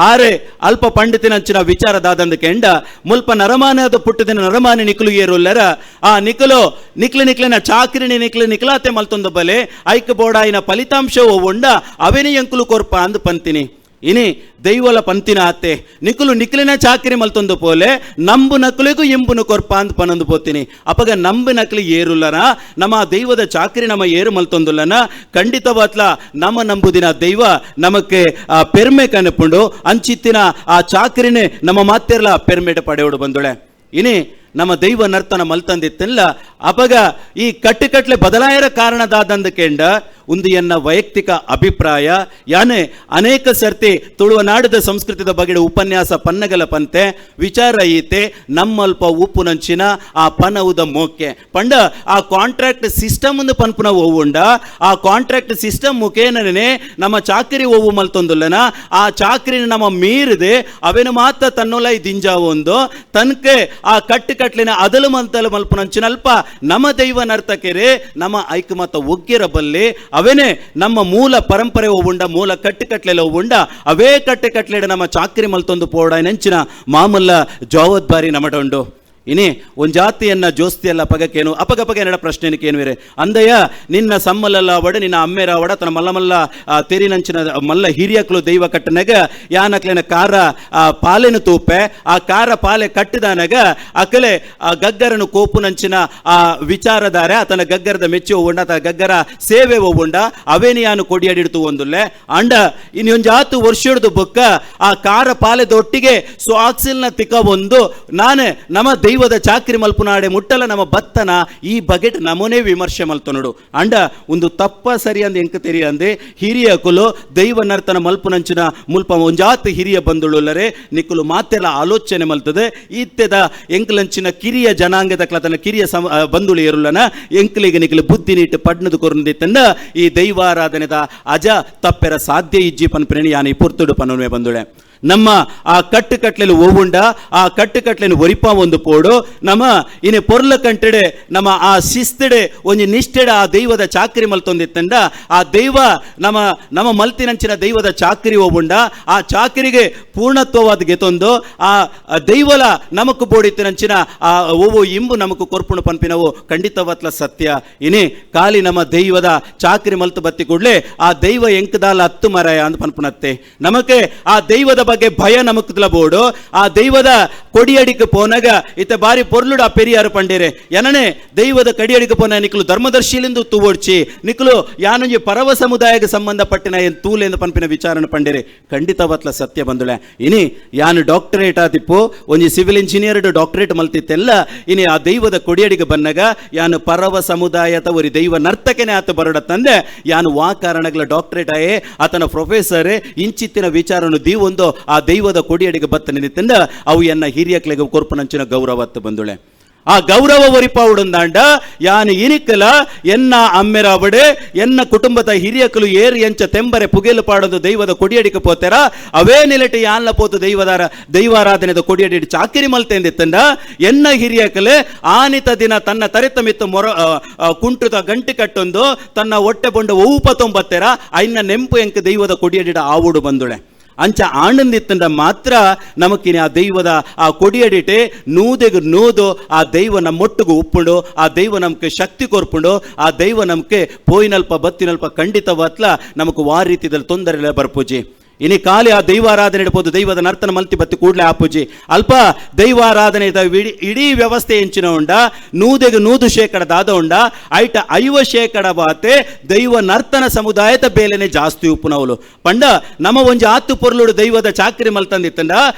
ಆರೆ ಅಲ್ಪ ಪಂಡಿತಿನಂಚಿನ ವಿಚಾರದಾದಂದು ಕೆಂಡ ಮುಲ್ಪ ನರಮಾನದ ಪುಟ್ಟದಿನ ನರಮಾನಿ ನಿಕ್ಲು ಏರುಲ್ಲರ ಆ ನಿಕ್ಲಿನ ಚಾಕ್ರಿನಿ ನಿಕ್ಲಾತೆ ಮಲ್ತೊಂದು ಬಲೆ ಐಕ ಬೋಡಾಯಿನ ಫಲಿತಾಂಶವು ಉಂಡ ಅವೇನಿ ಎಂಕುಲು ಕೊರ್ಪ ಅಂದು ಪಂತಿನಿ ಇನಿ ದೈವಲ ಪಂತಿನ ಆತೆ ನಿಕ್ಲಿನ ಚಾಕರಿ ಮಲ್ತೊಂದು ಪೋಲೆ ನಂಬು ನಕಲಿಗೂ ಎಂಬುನು ಕೊರ್ಪ ಅಂತ ಪನೊಂದು ಪೋತೀನಿ ಅಪಗ ನಂಬು ನಕಲಿ ಏರುಲ್ಲನ ನಮ್ಮ ದೈವದ ಚಾಕರಿ ನಮ್ಮ ಏರು ಮಲ್ತೊಂದುಲ್ಲನ ಖಂಡಿತವಾತ್ಲ ನಮ್ಮ ನಂಬುದಿನ ದೈವ ನಮಕ್ಕೆ ಪೆರ್ಮೆ ಕನಪುಂಡು ಅಂಚಿತ್ತಿನ ಆ ಚಾಕರಿನೇ ನಮ್ಮ ಮಾತೆರ್ಲ ಪೆರ್ಮೆಟ ಪಡೆಯೋಡು ಬಂದುಳೆ ಇನಿ ನಮ್ಮ ದೈವ ನರ್ತನ ಮಲ್ತಂದಿತ್ತಲ್ಲ ಅಪಗ ಈ ಕಟ್ಟುಕಟ್ಲೆ ಬದಲಾಯರ ಕಾರಣದಾದಂದು ಕೆಂಡ ಒಂದು ಎನ್ನ ವೈಯಕ್ತಿಕ ಅಭಿಪ್ರಾಯ ಯಾನೆ ಅನೇಕ ಸರ್ತಿ ತುಳುವನಾಡದ ಸಂಸ್ಕೃತಿದ ಬಗೆಡೆ ಉಪನ್ಯಾಸ ಪನ್ನಗಲ ಪಂತೆ ವಿಚಾರ ಈತೆ ನಮ್ಮಲ್ಪ ಉಪ್ಪು ನಂಚಿನ ಆ ಪನವುದ ಮೋಕೆ ಪಂಡ ಆ ಕಾಂಟ್ರಾಕ್ಟ್ ಸಿಸ್ಟಮ್ ಒಂದು ಪನ್ಪುನ ಹೋವುಂಡ ಆ ಕಾಂಟ್ರಾಕ್ಟ್ ಸಿಸ್ಟಮ್ ಮುಖೇನನೇ ನಮ್ಮ ಚಾಕರಿ ಹೋವು ಮಲ್ತೊಂದುಲ್ಲನ ಆ ಚಾಕರಿನ ನಮ್ಮ ಮೀರಿದೆ ಅವೇನು ಮಾತ್ರ ತನ್ನೊಲೈ ದಿಂಜಾವೊಂದು ತನಕೆ ಆ ಕಟ್ಟುಕಟ್ಲಿನ ಅದಲು ಮಲ್ತಲು ಮಲ್ಪುನಂಚಿನಲ್ಪ ನಮ್ಮ ದೈವ ನರ್ತಕೆರೆ ನಮ್ಮ ಐಕಮತ ಒಗ್ಗಿರ ಬಲ್ಲಿ ಅವೇನೆ ನಮ್ಮ ಮೂಲ ಪರಂಪರೆ ಉಂಡ ಮೂಲ ಕಟ್ಟುಕಟ್ಲೆಲ್ಲ ಉಂಡ ಅವೇ ಕಟ್ಟುಕಟ್ಲೆಡ ನಮ್ಮ ಚಾಕರಿ ಮಲ್ತೊಂದು ಪೋಡ ನೆಂಚಿನ ಮಾಮಲ್ಲ ಜವಾಬ್ದಾರಿ ನಮಡುಂಡು ಇನಿ ಒಂದು ಜಾತಿಯನ್ನ ಜೋಸ್ತಿಯಲ್ಲ ಪಗಕ್ಕೇನು ಅಪಗಪಗೆ ನಡ ಪ್ರಶ್ನೆನಿಕೇನುವಿರೆ ಅಂದಯ್ಯ ನಿನ್ನ ಸಮ್ಮಲಲ್ಲ ಅವಡ ನಿನ್ನ ಅಮ್ಮೇರ ಅವಡ ತನ್ನ ಮಲ್ಲ ತೆರಿನಂಚಿನ ಮಲ್ಲ ಹಿರಿಯಕ್ಲು ದೈವ ಕಟ್ಟನಾಗ ಯಾನಕ್ಲೆನ ಕಾರ ಪಾಲೆನು ತೂಪೆ ಆ ಕಾರ ಪಾಲೆ ಕಟ್ಟಿದಾನಾಗ ಅಕಲೆ ಆ ಗಗ್ಗರನು ಕೋಪುನಂಚಿನ ಆ ವಿಚಾರದಾರೆ ಆತನ ಗಗ್ಗರದ ಮೆಚ್ಚಿ ಹೋಗುಂಡ ಆತ ಗಗ್ಗರ ಸೇವೆ ಹೋಗುಂಡ ಅವೇನಿ ಯಾನು ಕೊಡಿಯಾಡಿಡ್ತು ಒಂದುಲ್ಲೆ ಅಂಡ ಇನ್ನೊಂದು ಜಾತು ವರ್ಷದ ಬೊಕ್ಕ ಆ ಕಾರ ಪಾಲೆದೊಟ್ಟಿಗೆ ಸೊ ಆಕ್ಸಿಲ್ನ ತಿಕ್ಕ ಒಂದು ನಾನೇ ನಮ್ಮ ದೈವದ ಚಾಕರಿ ಮಲ್ಪುನಾಡೆ ಮುಟ್ಟಲ ನಮ್ಮ ಬತ್ತನ ಈ ಬಗೆಟ್ ನಮೂನೆ ವಿಮರ್ಶೆ ಮಲ್ತನೋಡು ಅಂಡ ಒಂದು ತಪ್ಪ ಸರಿ ಅಂದ ಎಂಕ ತೆರಿ ಅಂದೆ ಹಿರಿಯ ಕುಲು ದೈವ ನರ್ತನ ಮಲ್ಪುನಂಚಿನ ಮುಲ್ಪ ಒಂಜಾತ್ ಹಿರಿಯ ಬಂದುಳುಲ್ಲರೆ ನಿಕ್ಕುಲು ಮಾತೆಲ್ಲ ಆಲೋಚನೆ ಮಲ್ತದೆ ಇತ್ತೆದ ಎಂಕಲಂಚಿನ ಕಿರಿಯ ಜನಾಂಗದ ಕ್ಲತನ ಕಿರಿಯ ಬಂದುಳು ಏರುಲ್ಲನ ಎಂಕಲಿಗೆ ನಿಕ್ಕಲು ಬುದ್ಧಿ ನೀಟ್ಟು ಪಡ್ನದು ಕೊರಂದಿತ್ತಂಡ ಈ ದೈವಾರಾಧನೆದ ಅಜ ತಪ್ಪೆರ ಸಾಧ್ಯ ಇಜ್ಜಿ ಪನ್ಪ್ರೇಣಿ ಯಾನಿ ಪುರ್ತುಡು ಪನ್ನುವೆ ಬಂದುಳೆ ನಮ್ಮ ಆ ಕಟ್ಟುಕಟ್ಲೆಲು ಓವುಂಡ ಆ ಕಟ್ಟುಕಟ್ಲೆನು ಒರಿಪ ಒಂದು ಪೋಡು ನಮ್ಮ ಇನ್ನು ಪೊರ್ಲ ಕಂಟೆಡೆ ನಮ್ಮ ಆ ಶಿಸ್ತೆಡೆ ಒಂಜಿ ನಿಷ್ಠೆಡೆ ಆ ದೈವದ ಚಾಕರಿ ಮಲ್ತೊಂದಿತ್ತಂಡ ಆ ದೈವ ನಮ್ಮ ಮಲ್ತಿನಂಚಿನ ದೈವದ ಚಾಕರಿ ಓವುಂಡ ಆ ಚಾಕರಿಗೆ ಪೂರ್ಣತ್ವವಾದ ಗೆತೊಂದು ಆ ದೈವಲ ನಮಕು ಬೋಡಿತ್ತಿನಂಚಿನ ಆ ಓವು ಇಂಬು ನಮಕು ಕೊರ್ಪುಣು ಪನ್ಪಿನವು ಖಂಡಿತವತ್ಲ ಸತ್ಯ ಇನಿ ಕಾಲಿ ನಮ್ಮ ದೈವದ ಚಾಕರಿ ಮಲ್ತು ಬತ್ತಿ ಕೂಡಲೇ ಆ ದೈವ ಎಂಕದಾಲ ಹತ್ತು ಮರಯ ಅಂತ ಪನ್ಪುನತ್ತೆ ನಮಕ್ಕೆ ಆ ದೈವದ ಬಗ್ಗೆ ಭಯ ನಮಕ್ ಬೋಡು ಆ ದೈವದ ಕೊಡಿಯಡಿಗೆ ಪೋನಾಗ ಇತ್ತ ಬಾರಿ ಪೊರ್ಲುಡ ಪೆರಿಯಾರು ಪಂಡೇರೆ ಏನನೆ ದೈವದ ಕಡಿಯಡಿಗೆ ಪೋನ ನಿಕ್ಲು ಧರ್ಮದರ್ಶಿಲಿಂದು ತೂವೋಡ್ಚಿ ನಿಕ್ಲು ಯಾನೊಂಜಿ ಪರವ ಸಮುದಾಯಕ್ಕೆ ಸಂಬಂಧಪಟ್ಟಿನ ಏನು ತೂಲೆಂದು ಪನ್ಪಿನ ವಿಚಾರಣ ಪಂಡೇರೆ ಖಂಡಿತವತ್ಲ ಸತ್ಯ ಬಂದುಳೆ ಇನಿ ಯಾನು ಡಾಕ್ಟರೇಟ್ ಆತಿಪ್ಪು ಒಂಜಿ ಸಿವಿಲ್ ಇಂಜಿನಿಯರ್ ಡಾಕ್ಟರೇಟ್ ಮಲ್ತಿತ್ತೆಲ್ಲ ಇನಿ ಆ ದೈವದ ಕೊಡಿಯಡಿಗೆ ಬನ್ನಗ ಯಾನು ಪರವ ಸಮುದಾಯದ ಒರಿ ದೈವ ನರ್ತಕೆನೆ ಆತ ಬರೋಡ ತಂದೆ ಯಾನು ವಾ ಕಾರಣಗಳ ಡಾಕ್ಟರೇಟ್ ಆಯೇ ಆತನ ಪ್ರೊಫೆಸರ್ ಇಂಚಿತ್ತಿನ ವಿಚಾರನು ದೀವೊಂದು ಆ ದೈವದ ಕೊಡಿಯಡಿಗೆ ಬತ್ತ ನಿಂತಿಂದ ಅವು ಎನ್ನ ಹಿರಿಯಕ್ಲೆಗೆ ಕೊರ್ಪನಂಚಿನ ಗೌರವತ್ತು ಬಂದುಳೆ. ಆ ಗೌರವ ಒರಿಪಾವುಡುಂದಾಂಡ ಯಾನು ಇನಿಕಲ ಎನ್ನ ಅಮ್ಮೆರಾವಡೆ ಎನ್ನ ಕುಟುಂಬದ ಹಿರಿಯಕಲು ಏರು ಎಂಚ ತೆಂಬರೆ ಪುಗೆಲು ಪಾಡೋದು ದೈವದ ಕೊಡಿಯಡಿಗೆ ಪೋತಾರ ಅವೇ ನಿಲಟಿ ಯಾನ್ಲ ಪೋತು ದೈವಾರಾಧನೆದ ಕೊಡಿಯಡಿ ಚಾಕಿರಿ ಮಲ್ತೆಂದಿತ್ತಂಡ ಎನ್ನ ಹಿರಿಯಕಲೆ ಆನಿತ ದಿನ ತನ್ನ ತರಿತ ಮಿತ್ತು ಕುಂಟುದ ಗಂಟೆ ಕಟ್ಟೊಂದು ತನ್ನ ಹೊಟ್ಟೆ ಬೊಂಡ ಒಪ್ಪತ್ತೊಂಬತ್ತೆರ ಐನ್ನ ನೆಂಪು ಎಂಕ ದೈವದ ಕೊಡಿಯಡಿಡ ಆವುಡು ಬಂದುಳೆ. ಅಂಚ ಆನಂದಿತ್ತಂಡ ಮಾತ್ರ ನಮಕಿನ ಆ ದೈವದ ಆ ಕೊಡಿಯಡಿಟೆ ನೂದೆಗೆ ನೂದು ಆ ದೈವ ನಮ್ಮೊಟ್ಟಿಗೆ ಉಪ್ಪುಂಡು, ಆ ದೈವ ನಮ್ಗೆ ಶಕ್ತಿ ಕೊರ್ಪುಂಡು, ಆ ದೈವ ನಮ್ಗೆ ಪೋಯಿನಲ್ಪ ಬತ್ತಿನಲ್ಪ ಖಂಡಿತವತ್ಲ ನಮకు ವಾ ರೀತಿಯಲ್ಲಿ ತೊಂದರೆ ಬರ್ಪೂಜಿ. ಇನಿ ಕಾಲಿ ಆ ದೈವಾರಾಧನೆ ಇಡ್ಬೋದು ದೈವದ ನರ್ತನ ಮಲ್ತಿ ಬತ್ತಿ ಕೂಡಲೇ ಆಪೂಜಿ ಅಲ್ಪ ದೈವಾರಾಧನೆ ಇಡೀ ವ್ಯವಸ್ಥೆ ಎಂಚಿನ ಉಂಡ ನೂದೆಗೆ 100% ದಾದ ಉಂಡ ಐಟ 50% ಬಾತೆ ದೈವ ನರ್ತನ ಸಮುದಾಯದ ಬೇಲೆನೆ ಜಾಸ್ತಿ ಉಪ್ಪುನವಲು ಪಂಡ ನಮ್ಮ ಒಂಜಿ ಆತು ಪೊರ್ಲುಡು ದೈವದ ಚಾಕರಿ ಮಲ್ತಂದಿತ್ತಂಡ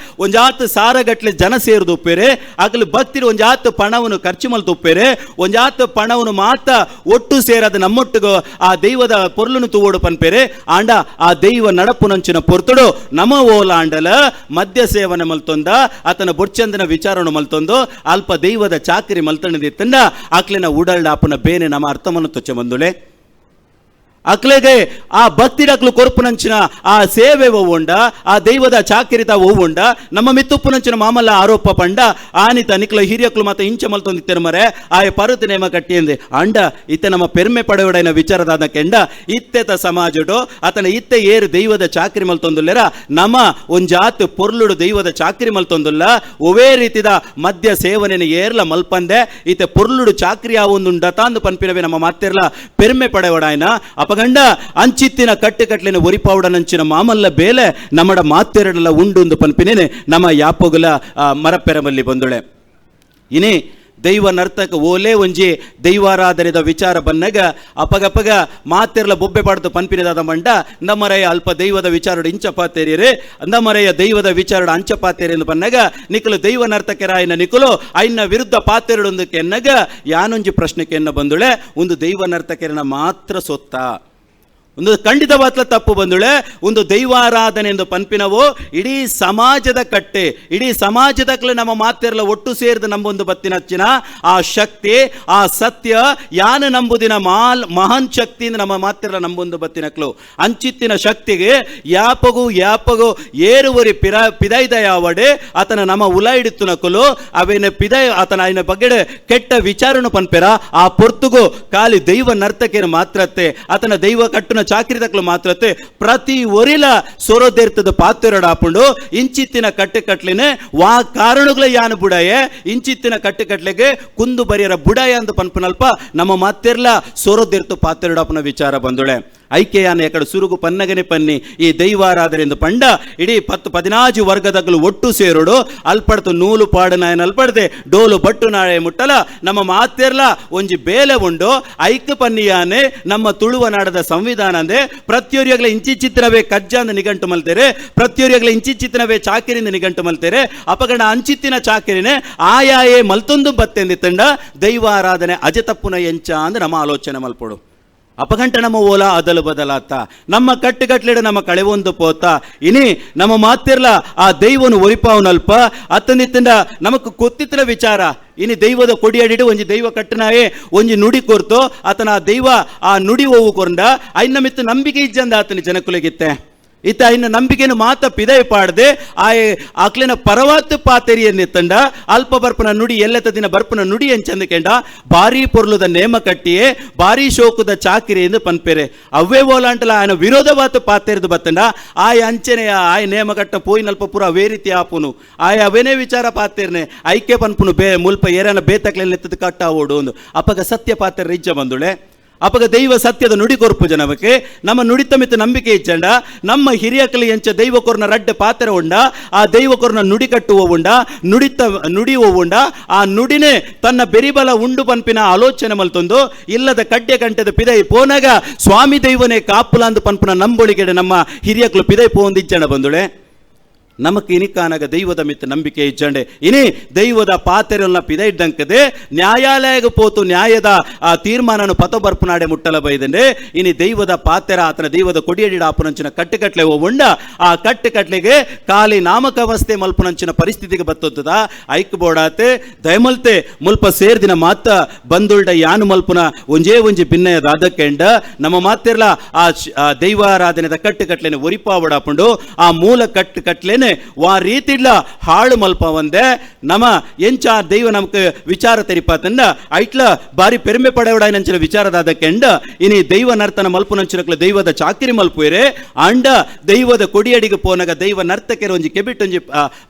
ಒಂಜಿ ಆತು ಸಾರಗಟ್ಲೆ ಜನ ಸೇರಿದು ಉಪ್ಪೇರೆ ಆಗಲಿ ಭಕ್ತಿರು ಒಂಜಿ ಆತು ಪಣವನ್ನು ಖರ್ಚು ಮಲ್ತು ಉಪ್ಪೇರೆ ಒಂಜಿ ಆತು ಪಣವನ್ನು ಮಾತ ಒಟ್ಟು ಸೇರದ ನಮ್ಮೊಟ್ಟಿಗೂ ಆ ದೈವದ ಪೊರ್ಲುನು ತೂವೋಡು ಪನ್ಪೇರೆ ಆಂಡ ಆ ದೈವ ನಡಪುನಂಚಿನ ಪೊರ್ತುಡು ನಮ ಓಲಾಂಡಲ ಮದ್ಯ ಸೇವನೆ ಮಲ್ತೊಂದ ಆತನ ಬೊಡ್ಚಂದನ ವಿಚಾರನು ಮಲ್ತೊಂದು ಅಲ್ಪ ದೈವದ ಚಾಕರಿ ಮಲ್ತಣದಿತ್ತಂಡ ಆಕ್ಲಿನ ಉಡಲ್ಡಾಪನ ಬೇನೆ ನಮ್ಮ ಅರ್ಥವನ್ನು ತೊಚ್ಚ ಬಂದುಳೆ. ಅಕ್ಲೆಗೆ ಆ ಭಕ್ತಿಡಕ್ಲು ಕೊರ್ಪುನಂಚಿನ ಆ ಸೇವೆ ಓವುಂಡ ಆ ದೈವದ ಚಾಕಿರಿತ ಓವುಂಡ ನಮ್ಮ ಮಿತ್ತುಪ್ಪುನಂಚಿನ ಮಾಮಲ್ಲ ಆರೋಪ ಪಂಡ ಆನಿತ ನಿಕ್ಲ ಹಿರಿಯಕ್ಲು ಮತ್ತೆ ಇಂಚ ಮಲ್ತೊಂದಿತ್ತೇನೆ ಮರೆ ಆಯ ಪರುತಿ ನೇಮ ಕಟ್ಟಿಯಂದೆ ಅಂಡ ಇತ್ತೆ ನಮ್ಮ ಪೆರ್ಮೆ ಪಡೆವಡೈನ ವಿಚಾರದಾದ ಕೆಂಡ ಇತ್ತೆತ ಸಮಾಜಡು ಆತನ ಇತ್ತೆ ಏರು ದೈವದ ಚಾಕರಿ ಮಲ್ತೊಂದುಲ್ಲೆರ ನಮ್ಮ ಒಂಜಾತ್ ಪೊರ್ಲುಡು ದೈವದ ಚಾಕರಿ ಮಲ್ತೊಂದುಲ್ಲ ಒವೇ ರೀತಿದ ಮದ್ಯ ಸೇವನೆನ ಏರ್ಲ ಮಲ್ಪಂದೆ ಇತ್ತೆ ಪೊರ್ಲುಡು ಚಾಕರಿ ಆವೊಂದುಂಡ ತಾಂದು ಪನ್ಪಿನವೆ ನಮ್ಮ ಮಾತೆರ್ಲ ಪೆರ್ಮೆ ಪಡೆವಡಾಯ್ನ ಅಪಗಂಡ ಅಂಚಿತ್ತಿನ ಕಟ್ಟುಕಟ್ಲಿನ ಒರಿಪಾವುಡನಂಚಿನ ಮಾಮಲ್ಲ ಬೇಲೆ ನಮ್ಮಡ ಮಾತೆರಡಲ್ಲ ಉಂಡು ಪನ್ಪಿನೇನೆ ನಮ್ಮ ಯಾಪಗುಲ ಮರಪೆರಮಲ್ಲಿ ಬಂದುಳೆ. ಇನಿ ದೈವ ನರ್ತಕ ಓಲೇ ಒಂಜಿ ದೈವಾರಾಧನೆದ ವಿಚಾರ ಬನ್ನಗ ಅಪಗಪಗ ಮಾತೆರ್ಲ ಬೊಬ್ಬೆ ಪಾಡ್ದು ಪನ್ಪಿನದಾದ ಮಂಡ ಅಂದಮರೆಯ ಅಲ್ಪ ದೈವದ ವಿಚಾರಡು ಇಂಚಪಾತೇರಿಯರೆ ಅಂದಮರೆಯ ದೈವದ ವಿಚಾರಡು ಅಂಚಪಾತೇರಿ ಎಂದು ಬನ್ನಗ ನಿಖಲು ದೈವ ನರ್ತಕರಾಯನ ನಿಖಲು ಐನ ವಿರುದ್ಧ ಪಾತೆರಡೊಂದಕ್ಕೆ ಎನ್ನಗ ಯಾನೊಂಜಿ ಪ್ರಶ್ನೆಗೆ ಎನ್ನ ಬಂದುಳೆ ಒಂದು ದೈವ ನರ್ತಕರನ ಮಾತ್ರ ಸೊತ್ತ ಒಂದು ಖಂಡಿತವಾತ್ಲ ತಪ್ಪು ಬಂದುಳೆ. ಒಂದು ದೈವಾರಾಧನೆ ಎಂದು ಪನ್ಪಿನವು ಇಡೀ ಸಮಾಜದ ಕಟ್ಟೆ ಇಡೀ ಸಮಾಜದಕ್ಲೆ ನಮ್ಮ ಮಾತೆರ್ಲ ಒಟ್ಟು ಸೇರಿದ ನಂಬೊಂದು ಬತ್ತಿನಚ್ಚಿನ ಆ ಶಕ್ತಿ ಆ ಸತ್ಯ ಯಾನ ನಂಬುದಿನ ಮಹಾನ್ ಶಕ್ತಿಯಿಂದ ನಮ್ಮ ಮಾತೆರ್ಲ ನಂಬೊಂದು ಬತ್ತಿನಕ್ಲು ಅಂಚಿತ್ತಿನ ಶಕ್ತಿಗೆ ಯಾಪಗು ಏರುವರಿ ಪಿದೈದ ಯಾವಡೆ ಆತನ ನಮ್ಮ ಉಲ ಹಿಡಿತುನಕಲು ಅವೇನ ಪಿದೈ ಆತನ ಐನ ಬಗ್ಗೆ ಕೆಟ್ಟ ವಿಚಾರನು ಪನ್ಪೆರ ಆ ಪೊರ್ತುಗು ಖಾಲಿ ದೈವ ನರ್ತಕೇನು ಮಾತ್ರತ್ತೆ ಆತನ ದೈವ ಕಟ್ಟುನ ಚಾಕಿರಿದಕ್ಲು ಮಾತ್ರತೆ ಪ್ರತಿ ಒರಿಲ ಸೊರದೇರ್ತದ ಪಾತೆರಡಾಪುಂಡು ಇಂಚಿತ್ತಿನ ಕಟ್ಟೆಕಟ್ಲಿನೆ ವಾ ಕಾರಣಗಳ ಯಾನು ಬುಡಾಯೆ ಇಂಚಿತ್ತಿನ ಕಟ್ಟೆಕಟ್ಲೆಗೆ ಕುಂದು ಬರಿಯರ ಬುಡಾಯ ಅಂತ ಪನ್ಪನಲ್ಪ ನಮ್ಮ ಮಾತೆರ್ಲ ಸೊರದೇರ್ತು ಪಾತೆರಡಾಪನ ವಿಚಾರ ಬಂದುಳೆ. ಐಕ್ಯಯಾನ ಎಕಡೆ ಸುರುಗು ಪನ್ನಗನೆ ಪನ್ನಿ ಈ ದೈವಾರಾಧನೆಂದು ಪಂಡ ಇಡೀ 10-14 ವರ್ಗದಗಳು ಒಟ್ಟು ಸೇರುಡು ಅಲ್ಪಡ್ತು ನೂಲು ಪಾಡನಾಯನ ಅಲ್ಪಡ್ದೆ ಡೋಲು ಬಟ್ಟು ನಾಳೆ ಮುಟ್ಟಲ ನಮ್ಮ ಮಾತೆರ್ಲ ಒಂಜಿ ಬೇಲೆ ಉಂಡು ಐಕ್ಯ ಪನ್ನಿಯಾನೆ ನಮ್ಮ ತುಳುವ ನಾಡದ ಸಂವಿಧಾನ ಅಂದ್ರೆ ಪ್ರತಿಯೊರಿಯಾಗಲೇ ಇಂಚಿಚಿತ್ರವೇ ಕಜ್ಜಾಂದ ನಿಘಂಟು ಮಲ್ತೇರೆ ಪ್ರತಿಯೊರಿಯಾಗಲೇ ಇಂಚಿಚಿತ್ರವೇ ಚಾಕಿರಿಂದ ನಿಘಂಟು ಮಲ್ತೇರೆ ಅಪಗಣ ಅಂಚಿತ್ತಿನ ಚಾಕಿರಿನೇ ಆಯಾಯೇ ಮಲ್ತೊಂದು ಬತ್ತೆಂದಿತ್ತಂಡ ದೈವಾರಾಧನೆ ಅಜತಪ್ಪುನ ಎಂಚ ಅಂದ್ರೆ ನಮ್ಮ ಆಲೋಚನೆ ಮಲ್ಪಡು ಅಪಗಂಟ ನಮ್ಮ ಓಲಾ ಅದಲು ಬದಲಾತ ನಮ್ಮ ಕಟ್ಟುಗಟ್ಲೆಡ ನಮ್ಮ ಕಳೆವೊಂದು ಪೋತ ಇನಿ ನಮ್ಮ ಮಾತಿರ್ಲ ಆ ದೈವನು ಒರಿಪಾವನಲ್ಪ ಅತ್ತನಿತ್ತಂಡ ನಮಕ್ ಗೊತ್ತಿತ್ತಿನ ವಿಚಾರ ಇನಿ ದೈವದ ಕೊಡಿಯಾಡಿಡು ಒಂಜಿ ದೈವ ಕಟ್ಟನಾಯೇ ಒಂಜಿ ನುಡಿ ಕೊರ್ತು ಆತನ ಆ ದೈವ ಆ ನುಡಿ ಹೋವು ಕೊಂಡ ಐನ ಮಿತ್ತು ನಂಬಿಕೆ ಇಜ್ಜಂದ ಆತನ ಜನಕುಲೆಗಿತ್ತೆ ಇತ್ತ ಇನ್ನು ನಂಬಿಕೆನು ಮಾತ ಪಿದೈ ಪಾಡದೆ ಆಕ್ಲಿನ ಪರವಾತು ಪಾತೆರಿಯನ್ನೆತ್ತಂಡ ಅಲ್ಪ ಬರ್ಪನ ನುಡಿ ಎಲ್ಲೆತ್ತ ದಿನ ಬರ್ಪನ ನುಡಿ ಎಂಚಂದಕೆಂಡ ಭಾರಿ ಪೊರ್ಲುದ ನೇಮ ಕಟ್ಟಿಯೇ ಭಾರಿ ಶೋಕುದ ಚಾಕಿರಿ ಎಂದು ಪನ್ಪೇರೆ ಅವೇ ಓಲಾಂಟಲ ಆಯನ ವಿರೋಧವಾತು ಪಾತೆರಿದು ಬತ್ತಂಡ ಆಯ ಅಂಚನೆಯ ಆಯ ನೇಮ ಕಟ್ಟ ಪೋಯಿನಲ್ಪ ಪೂರ ಅವೇ ರೀತಿ ಆಪುನು ಆಯ ಅವೇನೇ ವಿಚಾರ ಪಾತೆರ್ನೆ ಐಕ್ಯ ಪನ್ಪುನು ಮುಲ್ಪ ಏರನ ಬೇತಕ್ಲೆನ್ನೆತ್ತದ ಕಟ್ಟ ಓಡು ಒಂದು ಅಪಗ ಸತ್ಯ ಪಾತೆರ ರಿಜ್ಜ ಬಂದುಳೆ ಅಪಗ ದೈವ ಸತ್ಯದ ನುಡಿ ಕೊರ್ಪು ಜನವಕ್ಕೆ ನಮ್ಮ ನುಡಿತ ಮಿತ್ತ ನಂಬಿಕೆ ಇಚ್ಚಂಡ ನಮ್ಮ ಹಿರಿಯಕಲಿ ಎಂಚ ದೈವಕೊರ್ನ ರಡ್ಡ ಪಾತ್ರ ಉಂಡ ಆ ದೈವಕೊರ್ನ ನುಡಿ ಕಟ್ಟುವ ಉಂಡ ನುಡಿಯುವ ಉಂಡ ಆ ನುಡಿನೇ ತನ್ನ ಬೆರಿಬಲ ಉಂಡು ಪನ್ಪಿನ ಆಲೋಚನೆ ಮಲ್ತೊಂದು ಇಲ್ಲದ ಕಡ್ಡೆ ಕಂಟದ ಪಿದೈ ಪೋನಾಗ ಸ್ವಾಮಿ ದೈವನೇ ಕಾಪುಲ ಅಂದು ಪನ್ಪುನ ನಂಬೊಳಿಗೆಡೆ ನಮ್ಮ ಹಿರಿಯಕಲು ಪಿದೈ ಪೋಂದಿಚ್ಚಣ ಬಂದುಳೆ ನಮಕ್ ಇನಿಕಾನಾಗ ದೈವದ ಮಿತ್ತ ನಂಬಿಕೆ ಇಜ್ಜಂಡೆ ಇನಿ ದೈವದ ಪಾತೆರಲ್ನ ಪಿದ ಇದ್ದಂಕದೆ ನ್ಯಾಯಾಲಯಗ ಪೋತು ನ್ಯಾಯದ ಆ ತೀರ್ಮಾನನು ಪತ ಬರ್ಪುನಾಡೆ ಮುಟ್ಟಲ ಬೈದಂಡೆ ಇನಿ ದೈವದ ಪಾತೆರ ಆತನ ದೈವದ ಕೊಡಿಯಡಿಡ ಆಪುನಂಚಿನ ಕಟ್ಟುಕಟ್ಲೆ ಉಂಡ ಆ ಕಟ್ಟುಕಟ್ಲೆಗೆ ಖಾಲಿ ನಾಮಕವಸ್ಥೆ ಮಲ್ಪುನಂಚಿನ ಪರಿಸ್ಥಿತಿಗೆ ಬತ್ತೊತ್ತದ ಐಕ್ ಬೋಡಾತೆ ದಯಮಲ್ತೆ ಮುಲ್ಪ ಸೇರ್ದಿನ ಮಾತ ಬಂದುಲ್ಡ ಯಾನು ಮಲ್ಪುನ ಒಂಜೇ ಒಂಜಿ ಭಿನ್ನಯದಾದಕ್ಕೆಂಡ ನಮ್ಮ ಮಾತಿರ್ಲ ಆ ದೈವಾರಾಧನೆದ ಕಟ್ಟುಕಟ್ಲೆನೆ ಒರಿಪಾವಡಾಪುಂಡು ಆ ಮೂಲ ಕಟ್ಟುಕಟ್ಲೆನೆ ವಾ ರೀತಿಡ್ಲ ಹಾಳು ಮಲ್ಪ ಒಂದೆ ನಮ ಎಂಚ ದೈವ ನಮಕ್ ವಿಚಾರ ತೆರಿಪಾತಂಡ ಐಟ್ಲ ಬಾರಿ ಪೆರ್ಮೆ ಪಡೆವಡಾಯನಂಚಿನ ವಿಚಾರದಾದಕ್ಕೆಂಡ ಇನಿ ದೈವ ನರ್ತನ ಮಲ್ಪುನಂಚಿನಕ್ಲ ದೈವದ ಚಾಕಿರಿ ಮಲ್ಪುವೆರೆ ಅಂಡ ದೈವದ ಕೊಡಿಯಡಿಗೆ ಪೋನಗ ದೈವ ನರ್ತಕೆರ ಒಂಜಿ ಕೆಬಿಟ್ಟೊಂಜಿ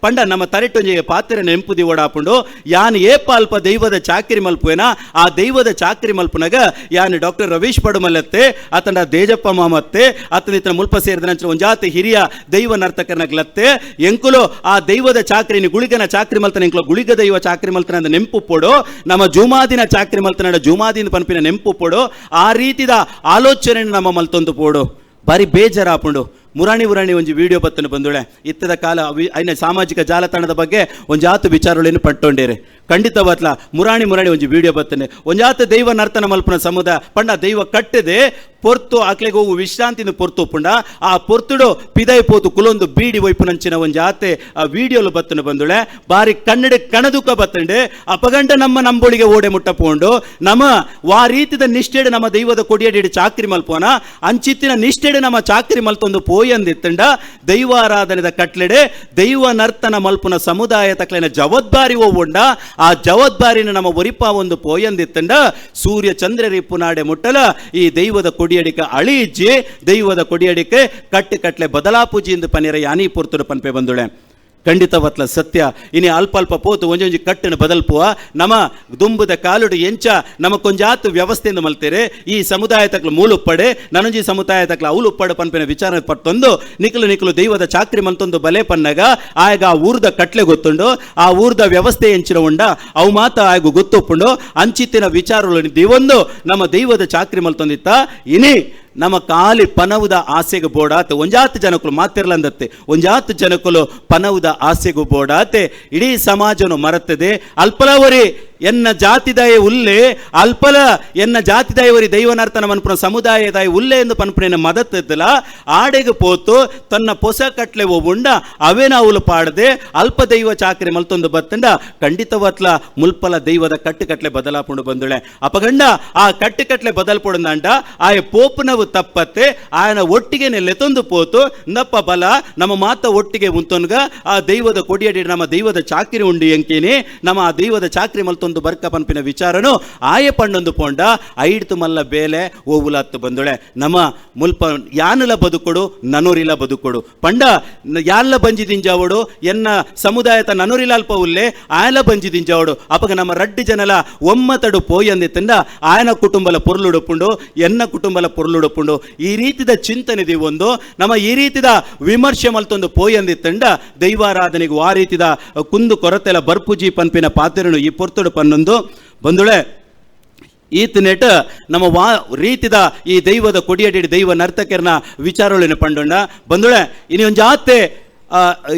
ಪಂಡ ನಮ್ಮ ತರೆಟ್ಟೊಂಜಿ ಪಾತ್ರ ನೆಂಪುದಿ ಓಡಾಪುಂಡು ಯಾನ್ ಏಪ ಅಲ್ಪ ದೈವದ ಚಾಕಿರಿ ಮಲ್ಪುವೆನ ಆ ದೈವದ ಚಾಕಿರಿ ಮಲ್ಪುನಗ ಯಾನ್ ಡಾಕ್ಟರ್ ರವೀಶ್ ಪಡುಮಲ್ಲತ್ತೆ ಆತನ ದೇಜಪ್ಪ ಮಾಮತ್ತೆ ಆತನ ಇತನ ಮುಲ್ಪ ಸೇರಿದ ಒಂಜಾತಿ ಹಿರಿಯ ದೈವ ನರ್ತಕರ್ನಗ್ಲತ್ತೆ ಎಂಕುಲು ಆ ದೈವದ ಚಾಕ್ರಿನಿ ಗುಳಿಗನ ಚಾಕ್ರಿ ಮಲ್ತನ ಎಂಕುಲು ಗುಳಿಗ ದೈವ ಚಾಕ್ರಿ ಮಲ್ತನ ನೆಂಪು ಪೋಡು ನಮ್ಮ ಜುಮಾದಿನ ಚಾಕ್ರಿ ಮಲ್ತನ ಜುಮಾದಿನ ಪನ್ಪಿನ ನೆಂಪು ಪೋಡು ಆ ರೀತಿದ ಆಲೋಚನೆ ನಮ್ಮ ಮಲ್ತೊಂದು ಪೋಡು ಬಾರಿ ಬೇಜಾರಾಪುಂಡು ಮುರಾಣಿ ಒಂಜಿ ವಿಡಿಯೋ ಬತ್ತನು ಬಂದುಳೆ ಇತ್ತದ ಕಾಲ ಐನ ಸಾಮಾಜಿಕ ಜಾಲತಾಣದ ಬಗ್ಗೆ ಒಂಜಾತು ವಿಚಾರಗಳೇನು ಪಟ್ಟೊಂಡೇರೆ ಖಂಡಿತವತ್ಲ ಮುರಾಣಿ ಒಂಜಿ ವಿಡಿಯೋ ಬತ್ತನೆ ಒಂಜಾತು ದೈವ ನರ್ತನ ಮಲ್ಪನ ಸಮುದಾಯ ಪಂಡ ದೈವ ಕಟ್ಟದೆ ಪೊರ್ತು ಆಕ್ಲೆಗೆ ಹೋಗು ವಿಶ್ರಾಂತಿನ ಪೊರ್ತು ಪುಂಡ ಆ ಪೊರ್ತುಡು ಪಿದೈ ಪೋತು ಕುಲೊಂದು ಬೀಡಿ ಒಯ್ಪುನಂಚಿನ ಒಂಜಾತೆ ಆ ವಿಡಿಯೋಲು ಬತ್ತನು ಬಂದುಳೆ ಬಾರಿ ಕನ್ನಡ ಕಣದುಕ ಬತ್ತಂಡೆ ಅಪಗಂಡ ನಮ್ಮ ನಂಬೋಳಿಗೆ ಓಡೆ ಮುಟ್ಟಪೋಂಡು ನಮ್ಮ ವಾ ರೀತಿದ ನಿಷ್ಠೆಡು ನಮ್ಮ ದೈವದ ಕೊಡಿಯಡಿ ಚಾಕ್ರಿ ಮಲ್ಪೋನ ಅಂಚಿತ್ತಿನ ನಿಷ್ಠೆಡು ನಮ್ಮ ಚಾಕ್ರಿ ಮಲ್ತೊಂದು ಪೋಯಂದಿತ್ತಂಡ ದೈವಾರಾಧನೆದ ಕಟ್ಲೆಡೆ ದೈವ ನರ್ತನ ಮಲ್ಪುನ ಸಮುದಾಯ ತಕ್ಲಿನ ಜವಾಬ್ದಾರಿ ಓವುಂಡ ಆ ಜವಾಬ್ದಾರಿನ ನಮ್ಮ ಒರಿಪ ಒಂದು ಪೋಯಂದಿತ್ತಂಡ ಸೂರ್ಯ ಚಂದ್ರ ರಿಪ್ಪುನಾಡೆ ಮುಟ್ಟಲ ಈ ದೈವದ ಕೊಡಿಯಡಿಕೆ ಅಳಿಜ್ಜಿ ದೈವದ ಕೊಡಿಯಡಿಕೆ ಕಟ್ಟೆ ಬದಲಾಪೂಜಿ ಎಂದು ಪನ್ನೆರ ಯಾನಿ ಪುರ್ತುಡು ಪನ್ಪೆ ಬಂದುಳೆ ಖಂಡಿತವತ್ಲ ಸತ್ಯ ಇನಿ ಅಲ್ಪ ಪೋತು ಒಂಜೊಂಜಿ ಕಟ್ಟನ್ನು ಬದಲ್ಪುವ ನಮ್ಮ ದುಂಬುದ ಕಾಲುಡು ಎಂಚ ನಮಕೊಂಜಾತು ವ್ಯವಸ್ಥೆಯಿಂದ ಮಲ್ತೇರೆ ಈ ಸಮುದಾಯ ತಕ್ಲು ಮೂಲುಪ್ಪಡೆ ನನೊಂಜಿ ಸಮುದಾಯ ತಕ್ಲ ಅವಳು ಉಪ್ಪಡೆ ಪನ್ಪಿನ ವಿಚಾರ ಪಟ್ಟೊಂದು ನಿಖಲು ದೈವದ ಚಾಕ್ರಿ ಮಂತೊಂದು ಬಲೆ ಪನ್ನಗ ಆಗ ಆ ಊರ್ದ ಕಟ್ಲೆ ಗೊತ್ತುಂಡು ಆ ಊರ್ದ ವ್ಯವಸ್ಥೆ ಎಂಚಿನ ಉಂಡ ಅವು ಮಾತ ಆಗ ಗೊತ್ತೊಪ್ಪುಂಡು ಅಂಚಿತ್ತಿನ ವಿಚಾರಗಳು ದಿವೊಂದು ನಮ್ಮ ದೈವದ ಚಾಕ್ರಿ ಮಲ್ತೊಂದಿತ್ತ ಇನಿ ನಮ್ಮ ಕಾಲಿ ಪನವುದ ಆಸೆಗೆ ಬೋಡಾತೆ ಒಂಜಾತು ಜನಕುಲು ಮಾತಿರ್ಲಂದತ್ತೆ ಒಂಜಾತು ಜನಕುಲು ಪನವುದ ಆಸೆಗೂ ಬೋಡಾತೆ ಇಡೀ ಸಮಾಜನು ಮರತ್ತದೆ ಅಲ್ಪಲವರಿ ಎನ್ನ ಜಾತಿದಾಯ ಉಲ್ಲೆ ಅಲ್ಪಲ ಎನ್ನ ಜಾತಿದಾಯವರಿ ದೈವನರ್ತನ ಮನ್ಪುನ ಸಮುದಾಯದಾಯ ಉಲ್ಲೆ ಎಂದು ಪನ್ಪುನ ಮದತ್ತಲ್ಲ ಆಡೆಗೆ ಪೋತು ತನ್ನ ಪೊಸ ಕಟ್ಲೆ ಒಬ್ಬುಂಡ ಅವೇನ ಅವಳು ಪಾಡದೆ ಅಲ್ಪ ದೈವ ಚಾಕರಿ ಮಲ್ತೊಂದು ಬತ್ತಂಡ ಖಂಡಿತವತ್ಲ ಮುಲ್ಪಲ ದೈವದ ಕಟ್ಟುಕಟ್ಲೆ ಬದಲಾಪುಂಡು ಬಂದುಳೆ ಅಪಗಂಡ ಆ ಕಟ್ಟುಕಟ್ಲೆ ಬದಲ್ಪುಡಂದಂಡ ಆಯ ಪೋಪುನವು ತಪ್ಪತ್ತೆ ಆಯನ ಒಟ್ಟಿಗೆ ನೆಲೆತೊಂದು ಪೋತು ನಪ್ಪ ಬಲ ನಮ್ಮ ಮಾತ ಒಟ್ಟಿಗೆ ಉಂತೊನ್ಗ ಆ ದೈವದ ಕೊಡಿಯಡಿ ನಮ್ಮ ದೈವದ ಚಾಕಿರಿ ಉಂಡು ಎಂಕೇನೆ ನಮ್ಮ ಆ ದೈವದ ಚಾಕ್ರಿ ಮಲ್ತೊಂದು ಬರ್ಕ ಪನ್ಪಿನ ವಿಚಾರನು ಆಯ ಪಣ್ಣೊಂದು ಪೋಂಡ ಐಡ್ತು ಮಲ್ಲ ಬೇಲೆ ಓವುಲತ್ತು ಬಂದುಳೆ ನಮ್ಮ ಮುಲ್ಪ ಯಾನುಲ ಬದುಕೊಡು ನನುರಿಲ ಬದುಕೊಡು ಪಂಡ ಯಾನ್ಲ ಬಂಜಿ ದಿಂಜಾವಡು ಎನ್ನ ಸಮುದಾಯತ ನನುರಿಲ ಅಲ್ಪ ಉಲ್ಲೆ ಆಯಲ ಬಂಜಿ ದಿಂಜಾವಡು ಅಪಗ ನಮ್ಮ ರಡ್ಡಿ ಜನಲ ಒಮ್ಮತಡು ಪೋಯಂದಿತ್ತಂಡ ಆಯನ ಕುಟುಂಬಲ ಪೊರ್ಲುಡುಪುಂಡು ಎನ್ನ ಕುಟುಂಬಲ ಪೊರ್ಲುಡುಪುಂಡು ಈ ರೀತಿದ ಚಿಂತನೆ ಒಂದು ನಮ್ಮ ಈ ರೀತಿದ ವಿಮರ್ಶೆ ಮಲ್ತೊಂದು ಪೋಯಂದಿತ್ತಂಡ ದೈವಾರಾಧನೆಗೂ ಆ ರೀತಿದ ಕುಂದು ಕೊರತೆಲ ಬರ್ಪುಜಿ ಪನ್ಪಿನ ಪಾತ್ರನು ಈ ಪೊರ್ತುಡು ಪನ್ನೊಂದು ಬಂದುಳೆ ಈತ ನೆಟ ನಮ್ಮ ರೀತಿದ ಈ ದೈವದ ಕೊಡಿಯಡಿ ದೈವ ನರ್ತಕರ್ನ ವಿಚಾರಗಳನ್ನು ಪಂಡೊಂಡ ಬಂದುಳೆ ಇನಿ ಒಂಜಾತೆ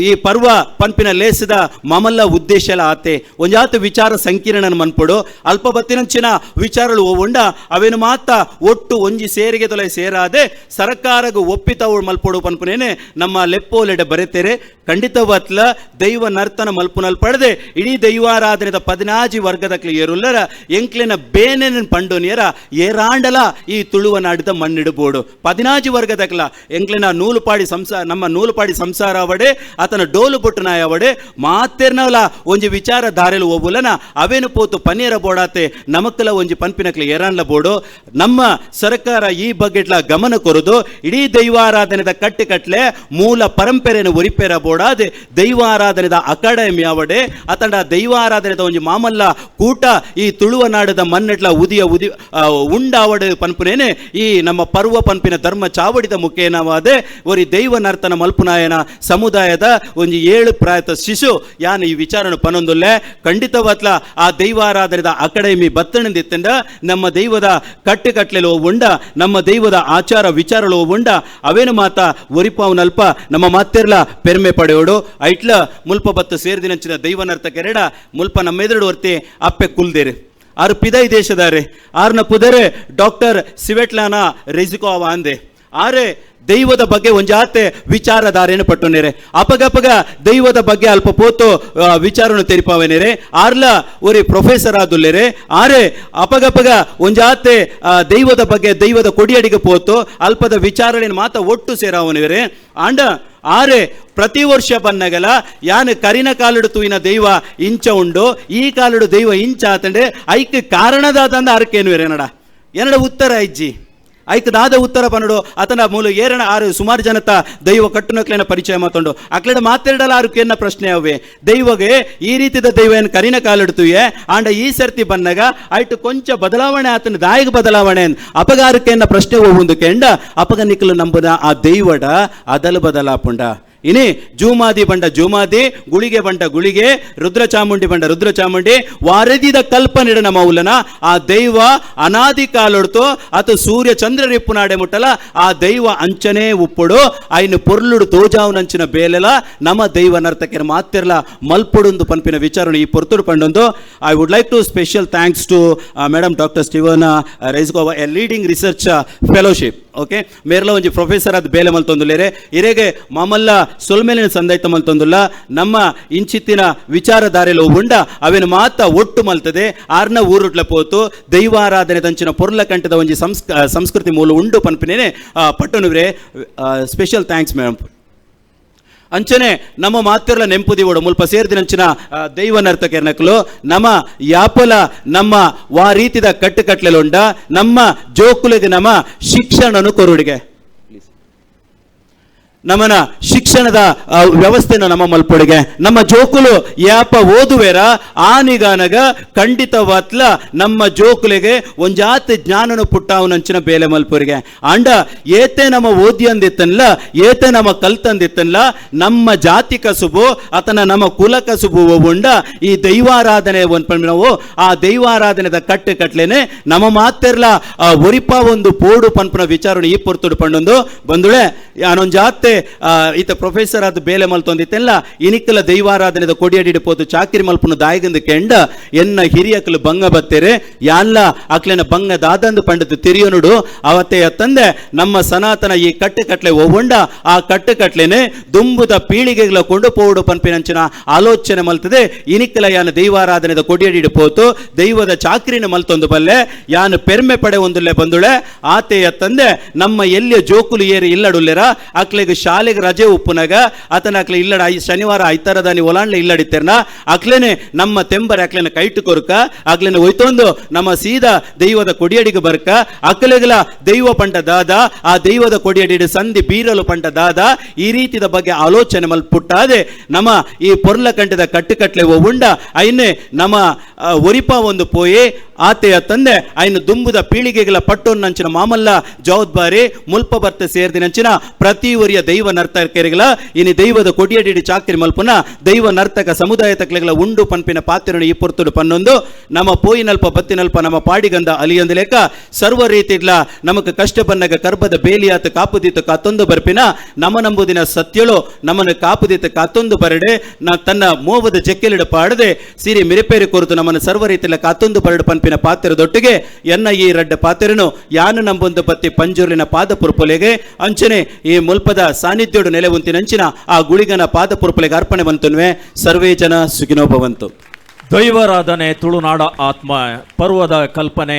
ಈ ಪರ್ವ ಪನ್ಪಿನ ಲೇಸಿದ ಮಮಲ್ಲ ಉದ್ದೇಶ ಆತೆ ಒಂಜಾತು ವಿಚಾರ ಸಂಕೀರ್ಣನ ಮನ್ಪೊಡು ಅಲ್ಪ ಬತ್ತಿನಂಚಿನ ವಿಚಾರಗಳು ಉಂಡ ಅವೇನು ಮಾತ ಒಟ್ಟು ಒಂಜಿ ಸೇರಿಗೆ ತೊಲೆ ಸೇರಾದೆ ಸರ್ಕಾರಗೂ ಒಪ್ಪಿತವು ಮಲ್ಪೊಡು ಪನ್ಪುನೇನೆ ನಮ್ಮ ಲೆಪ್ಪೋಲೆಡೆ ಬರೆತೇರೆ ಖಂಡಿತವತ್ಲ ದೈವ ನರ್ತನ ಮಲ್ಪುನಲ್ ಪಡೆದೆ ಇಡೀ ದೈವಾರಾಧನೆದ 16 ವರ್ಗದಕ್ಲೆ ಏರುಲ್ಲರ ಎಂಕ್ಲೆನ ಬೇನೆನ ಪಂಡೋನಿಯರ ಏರಾಂಡಲ ಈ ತುಳುವ ನಾಡಿದ ಮಣ್ಣಿಡಬೋಡು 16 ವರ್ಗದಕ್ಲ ಎಂಕ್ಲೆನ ನೂಲುಪಾಡಿ ಸಂಸಾರ ನಮ್ಮ ನೂಲುಪಾಡಿ ಸಂಸಾರ ಅವಡೆ ಆತನ ಡೋಲು ಬೊಟ್ಟುನಾಯ ಅವಡೆ ಮಾತೆರ್ನವಲ ಒಂಜಿ ವಿಚಾರ ದಾರೆಲು ಹೋಗುಲನ ಅವೇನು ಪೋತು ಪನ್ನೀರ ಬೋಡಾತೆ ನಮಕ್ಕಲ ಒಂಜಿ ಪನ್ಪಿನಕ್ಲೆ ಏರಾನ್ಲ ಬೋಡು ನಮ್ಮ ಸರ್ಕಾರ ಈ ಬಗ್ಗೆಟ್ಲ ಗಮನ ಕೊರದು ಇಡೀ ದೈವಾರಾಧನೆದ ಕಟ್ಟೆ ಮೂಲ ಪರಂಪರೆಯನ್ನು ಒರಿಪೇರ ಬೋಡಾದೆ ದೈವಾರಾಧನೆದ ಅಕಾಡೆಮಿ ಅವಡೆ ಅತಂಡ ದೈವಾರಾಧನೆದ ಒಂಜಿ ಮಾಮಲ್ಲ ಕೂಟ ಈ ತುಳುವ ನಾಡದ ಮಣ್ಣೆಟ್ಲ ಉದಿ ಉಂಡ ಅವಡೆ ಪನ್ಪುನೇನೆ ಈ ನಮ್ಮ ಪರ್ವ ಪನ್ಪಿನ ಧರ್ಮ ಚಾವಡಿದ ಮುಖೇನವಾದೆ ಒರಿ ದೈವ ನರ್ತನ ಮಲ್ಪುನಾಯನ ಸಮುದಾಯದ ಒಂದು 7 ಪ್ರಾಯದ ಶಿಶು ಯಾನ್ ಈ ವಿಚಾರನು ಪನೊಂದುಲ್ಲೆ ಖಂಡಿತವತ್ಲ ಆ ದೈವಾರಾಧನೆದ ಅಕಾಡೆಮಿ ಬತ್ತಣಿಂದಿತ್ತಂಡ ನಮ್ಮ ದೈವದ ಕಟ್ಟುಕಟ್ಲೆಲು ಉಂಡ ನಮ್ಮ ದೈವದ ಆಚಾರ ವಿಚಾರಗಳು ಉಂಡ ಅವೇನು ಮಾತ ಒರಿಪಾವನಲ್ಪ ನಮ್ಮ ಮಾತೆರ್ಲ ಪೆರ್ಮೆ ಪಡೆಯೋಡು ಐಟ್ಲ ಮುಲ್ಪ ಬತ್ತು ಸೇರ್ದಿನಂಚಿನ ದೈವನರ್ಥ ಕೆರಡ ಮುಲ್ಪ ನಮ್ಮೆದುರು ವರ್ತಿ ಅಪ್ಪೆ ಕುಲ್ದೇರಿ ಆರು ಪಿದೈ ದೇಶದಾರೆ ಆರ್ನ ಪುದರೆ ಡಾಕ್ಟರ್ ಸಿವೆಟ್ಲಾನಾ ರೆಜಿಕೋವ ಅಂದೆ ಆರೆ ದೈವದ ಬಗ್ಗೆ ಒಂಜಾತೆ ವಿಚಾರಧಾರೆಯನ್ನು ಪಟ್ಟುನೇರೆ ಅಪಗಪಗ ದೈವದ ಬಗ್ಗೆ ಅಲ್ಪ ಪೋತು ವಿಚಾರನು ತೆರಿಪಾವೇನೇರೆ ಆರ್ಲ ಒರಿ ಪ್ರೊಫೆಸರ್ ಆದುಲ್ಲೇರೆ ಆರೆ ಅಪಗಪಗ ಒಂಜಾತೆ ದೈವದ ಬಗ್ಗೆ ದೈವದ ಕೊಡಿಯಡಿಗೆ ಪೋತು ಅಲ್ಪದ ವಿಚಾರಣೆ ಮಾತ ಒಟ್ಟು ಸೇರಾವನೇರೆ ಆಂಡ ಆರೆ ಪ್ರತಿ ವರ್ಷ ಬನ್ನಗಲ ಯಾನ್ ಕರಿನ ಕಾಲುಡು ತೂಯಿನ ದೈವ ಇಂಚ ಉಂಡು ಈ ಕಾಲುಡು ದೈವ ಇಂಚ ಆತಂಡೆ ಐಕ್ ಕಾರಣದಾದಂದ ಅರ್ಕೇನು ನಡ ಏನಡ ಉತ್ತರ ಇಜ್ಜಿ ಐಕ್ ದಾದ ಉತ್ತರ ಪನ್ನಡು ಅತನ ಮೂಲ ಏರಣ ಆರು ಸುಮಾರು ಜನತ ದೈವ ಕಟ್ಟುನಕ್ಲೇನ ಪರಿಚಯ ಮಾತೊಂಡು ಅಕ್ಲೆಡ ಮಾತೆರಡಲ ಆರುಕೆನ್ನ ಪ್ರಶ್ನೆ ಅವೆ ದೈವಗೆ ಈ ರೀತಿದ ದೈವ ಏನು ಕರಿನ ಕಾಲಿಡ್ತುಯೆ ಆಂಡ ಈ ಸರ್ತಿ ಬನ್ನಗ ಐಟು ಕೊಂಚ ಬದಲಾವಣೆ ಆತನ ದಾಯಿಗ ಬದಲಾವಣೆ ಅಪಗಾರಕ್ಕೆನ್ನ ಪ್ರಶ್ನೆ ಹೋಗುಂದು ಕೆಂಡ ಅಪಗ ನಿಕ್ಕಲು ನಂಬುದ ಆ ದೈವಡ ಅದಲು ಬದಲಾಪುಂಡ ಇನಿ ಜೂಮಾದಿ ಬಂಡ ಜೂಮಾದಿ ಗುಳಿಗೆ ಬಂಡ ಗುಳಿಗೆ ರುದ್ರಚಾಮುಂಡಿ ಬಂಡ ರುದ್ರಚಾಮುಂಡಿ ವಾರದಿದ ಕಲ್ಪನೆಡ ಮೌಲನ ಆ ದೈವ ಅನಾದಿ ಕಾಲೊಡ್ತು ಅತು ಸೂರ್ಯ ಚಂದ್ರ ರಿಪ್ಪುನಾಡೆ ಮುಟ್ಟಲ ಆ ದೈವ ಅಂಚನೆ ಉಪ್ಪುಡು ಐನು ಪೊರ್ಲುಡು ತೋಜಾವನಂಚಿನ ಬೇಲೆಲ ನಮ್ಮ ದೈವ ನರ್ತಕರ ಮಾತಿರ್ಲ ಮಲ್ಪುಡುಂದು ಪನ್ಪಿನ ವಿಚಾರಣೆ ಈ ಪೊರ್ತುಡು ಪಂಡೊಂದು I would like to special thanks to madam doctor Steven ರೈಸ್ಗೋವಾ a leading research fellowship okay ಮೇರ್ಲ ಒಂಜಿ ಪ್ರೊಫೆಸರ್ ಅದು ಬೇಲೆ ಮಲ್ತೊಂದುಲ್ಲೇರೆ ಇರೆಗೆ ಮಾಮಲ್ಲ ಸೊಲ್ಮೇಲಿನ ಸಂದೈತ ಮಲ್ತೊಂದುಲ್ಲ ನಮ್ಮ ಇಂಚಿತ್ತಿನ ವಿಚಾರಧಾರೆಲು ಉಂಡ ಅವೇನು ಮಾತ ಒಟ್ಟು ಮಲ್ತದೆ ಆರ್ನ ಊರುಟ್ಲ ಪೋತು ದೈವಾರಾಧನೆ ದಂಚಿನ ಪೊರ್ಲ ಕಂಠದ ಒಂಜಿ ಸಂಸ್ಕೃತಿ ಮೂಲ ಉಂಡು ಪನ್ಪಿನೇನೆ ಪಟ್ಟನುವ್ರೆ ಸ್ಪೆಷಲ್ ಥ್ಯಾಂಕ್ಸ್ ಮೇಡಮ್ ಅಂಚನೆ ನಮ್ಮ ಮಾತಿರ್ಲ ನೆಂಪುದಿವೋಡು ಮುಲ್ಪ ಸೇರ್ದಿನಂಚಿನ ದೈವ ನರ್ತಕೆರ್ನಕ್ಲು ನಮ್ಮ ಯಾಪಲ ನಮ್ಮ ವಾ ರೀತಿದ ಕಟ್ಟುಕಟ್ಲೆಲುಂಡ ನಮ್ಮ ಜೋಕುಲಿಗೆ ನಮ್ಮ ಶಿಕ್ಷಣನು ಕೊರುಡಿಗೆ ನಮ್ಮನ ಶಿಕ್ಷಣದ ವ್ಯವಸ್ಥೆನ ನಮ್ಮ ಮಲ್ಪೊಡಿಗೆ ನಮ್ಮ ಜೋಕುಲು ಯಾಪ ಓದುವೆರ ಆನಿಗಾನಗ ಖಂಡಿತವತ್ಲ ನಮ್ಮ ಜೋಕುಲಿಗೆ ಒಂಜಾತಿ ಜ್ಞಾನನು ಪುಟ್ಟಾವನಂಚಿನ ಬೇಲೆ ಮಲ್ಪುರಿಗೆ ಅಂಡ ಏತೆ ನಮ್ಮ ಓದಿ ಅಂದಿತ್ತನ್ಲ ಏತೆ ನಮ್ಮ ಕಲ್ತಂದಿತ್ತನ್ಲ ನಮ್ಮ ಜಾತಿ ಕಸುಬು ಅಥವಾ ನಮ್ಮ ಕುಲ ಕಸುಬು ಉಂಡ ಈ ದೈವಾರಾಧನೆ ನಾವು ಆ ದೈವಾರಾಧನೆದ ಕಟ್ಟುಕಟ್ಲೇನೆ ನಮ್ಮ ಮಾತೆರ್ಲ ಒರಿಪ ಒಂದು ಪೋಡು ಪನ್ಪನ ವಿಚಾರಣೆ ಈ ಪೊರ್ತುಡು ಪಂಡೊಂದು ಬಂದುಳೆ ಯಾನೊಂದು ಜಾತೆ ಈತ ಪ್ರೊಫೆಸರ್ ಆದ ಬೇಲೆ ಮಲ್ತೊಂದಿತ್ತೆಲ್ಲ ಇನಿಕ್ಕಲ ದೈವಾರಾಧನೆದ ಕೊಡಿಯಡಿ ಪೋತು ಚಾಕಿರಿ ಮಲ್ಪುನ ದಾಯಗಂದು ಕೆಂಡ ಎನ್ನ ಹಿರಿಯಕಲು ಬಂಗ ಬತ್ತೇರೆ ಯಾನ್ಲ ಅಕ್ಲೆನ ಬಂಗ ದಾದಂದು ಪಂಡದು ತಿರಿಯೋನುಡು ಅವತ್ತೇ ತಂದೆ ನಮ್ಮ ಸನಾತನ ಈ ಕಟ್ಟುಕಟ್ಲೆ ಒವ್ವಂಡ ಆ ಕಟ್ಟುಕಟ್ಲೆನೆ ದುಂಬುದ ಪೀಳಿಗೆಗಳ ಕೊಂಡು ಪೋಡು ಪನ್ಪಿನಂಚಿನ ಆಲೋಚನೆ ಮಲ್ತದೆ ಇನಿಕ್ಕಲ ಯಾನ ದೈವಾರಾಧನೆದ ಕೊಡಿಯಡಿ ಪೋತು ದೈವದ ಚಾಕಿರಿನ ಮಲ್ತೊಂದು ಬಲ್ಲೆ ಯಾನು ಪೆರ್ಮೆ ಪಡೆ ಒಂದುಲ್ಲೆ ಬಂದುಳೆ ಆತೆಯ ತಂದೆ ನಮ್ಮ ಎಲ್ಲಿಯ ಜೋಕುಲು ಏರಿ ಇಲ್ಲಡುಲ್ಲೆರ ಅಕ್ಲೆಗೆ ಶಾಲೆಗೆ ರಜೆ ಉಪ್ಪುನಾಗ ಆತನ ಅಕ್ಲೆ ಇಲ್ಲಡ ಶನಿವಾರ ಐತಾರದಾನಿ ಒಲಾಂಡ್ಲೆ ಇಲ್ಲಡಿತ್ತೇರ್ನ ಅಕ್ಲೇನೆ ನಮ್ಮ ತೆಂಬರ ಅಕ್ಲೆನ ಕೈಟು ಕೊರ್ಕ ಅಕ್ಲೆನ ಒಯ್ತೊಂದು ನಮ್ಮ ಸೀದಾ ದೈವದ ಕೊಡಿಯಡಿಗೆ ಬರ್ಕ ಅಕ್ಲೆಗಲ ದೈವ ಪಂಡ ದಾದ ಆ ದೈವದ ಕೊಡಿಯಡಿ ಸಂಧಿ ಬೀರಲು ಪಂಡ ದಾದ ಈ ರೀತಿದ ಬಗ್ಗೆ ಆಲೋಚನೆ ಮಲ್ಪುಟ್ಟಾದೆ ನಮ್ಮ ಈ ಪೊರ್ಲ ಕಂಠದ ಕಟ್ಟುಕಟ್ಲೆ ಉಂಡ ಐನೆ ನಮ್ಮ ಒರಿಪ ಒಂದು ಪೋಯಿ ಆತೆಯ ತಂದೆ ಐನು ದುಂಬುದ ಪೀಳಿಗೆಗಳ ಪಟ್ಟೊನ್ನಂಚಿನ ಮಾಮಲ್ಲ ಜವಾಬ್ದಾರಿ ಮುಲ್ಪ ಬರ್ತ ಸೇರ್ದಿನಂಚಿನ ಪ್ರತಿ ಒರಿಯ ದೈವ ನರ್ತಕರಿಗಳ ಇನಿ ದೈವದ ಕೊಡಿಯಡಿ ಚಾಕಿರಿ ಮಲ್ಪುನ ದೈವ ನರ್ತಕ ಸಮುದಾಯ ತಕ್ಲೆಗಳ ಉಂಡು ಪನ್ಪಿನ ಪಾತ್ರನು ಈ ಪೊರ್ತುಡು ಪನ್ನೊಂದು ನಮ್ಮ ಪೋಯಿನಲ್ಪ ಬತ್ತಿನಲ್ಪ ನಮ್ಮ ಪಾಡಿಗಂದ ಅಲಿಯೊಂದು ಲೆಕ್ಕ ಸರ್ವ ರೀತಿಡ್ಲ ನಮಕ್ ಕಷ್ಟ ಬನ್ನಗ ಕರ್ಬದ ಬೇಲಿಯಾತ ಕಾಪುದಿತ್ತು ಕಾತೊಂದು ಬರ್ಪಿನ ನಮ್ಮ ನಂಬುದಿನ ಸತ್ಯಳು ನಮ್ಮನ್ನು ಕಾಪುದಿತ್ತು ಕಾತೊಂದು ಬರಡೆ ತನ್ನ ಮೋವದ ಜಕ್ಕೆಲಿಡ ಪಾಡದೆ ಸಿರಿ ಮಿರಿಪೇರಿ ಕೊರತು ನಮ್ಮನ್ನು ಸರ್ವ ರೀತಿಯ ಕಾತೊಂದು ಬರಡು ಪನ್ಪಿನ ಪಾತ್ರದೊಟ್ಟಿಗೆ ಎನ್ನ ಈ ರಡ್ಡ ಪಾತ್ರನು ಯಾನು ನಂಬೊಂದು ಬತ್ತಿ ಪಂಜೂರಿನ ಪಾದ ಪುರ್ಪುಲೆಗೆ ಅಂಚನೆ ಈ ಮುಲ್ಪದ ಸಾನ್ನಿಧ್ಯೋಡು ನೆಲೆ ಉಂತಿನಂಚಿನ ಆ ಗುಳಿಗನ ಪಾದ ಪುರ್ಪುಲೆಗೆ ಅರ್ಪಣೆ ಬಂತುನ್ವೆ ಸರ್ವೇ ಜನ ಸುಖಿನೋ ಭವಂತು. ದೈವಾರಾಧನೆ ತುಳುನಾಡ ಆತ್ಮ ಪರ್ವದ ಕಲ್ಪನೆ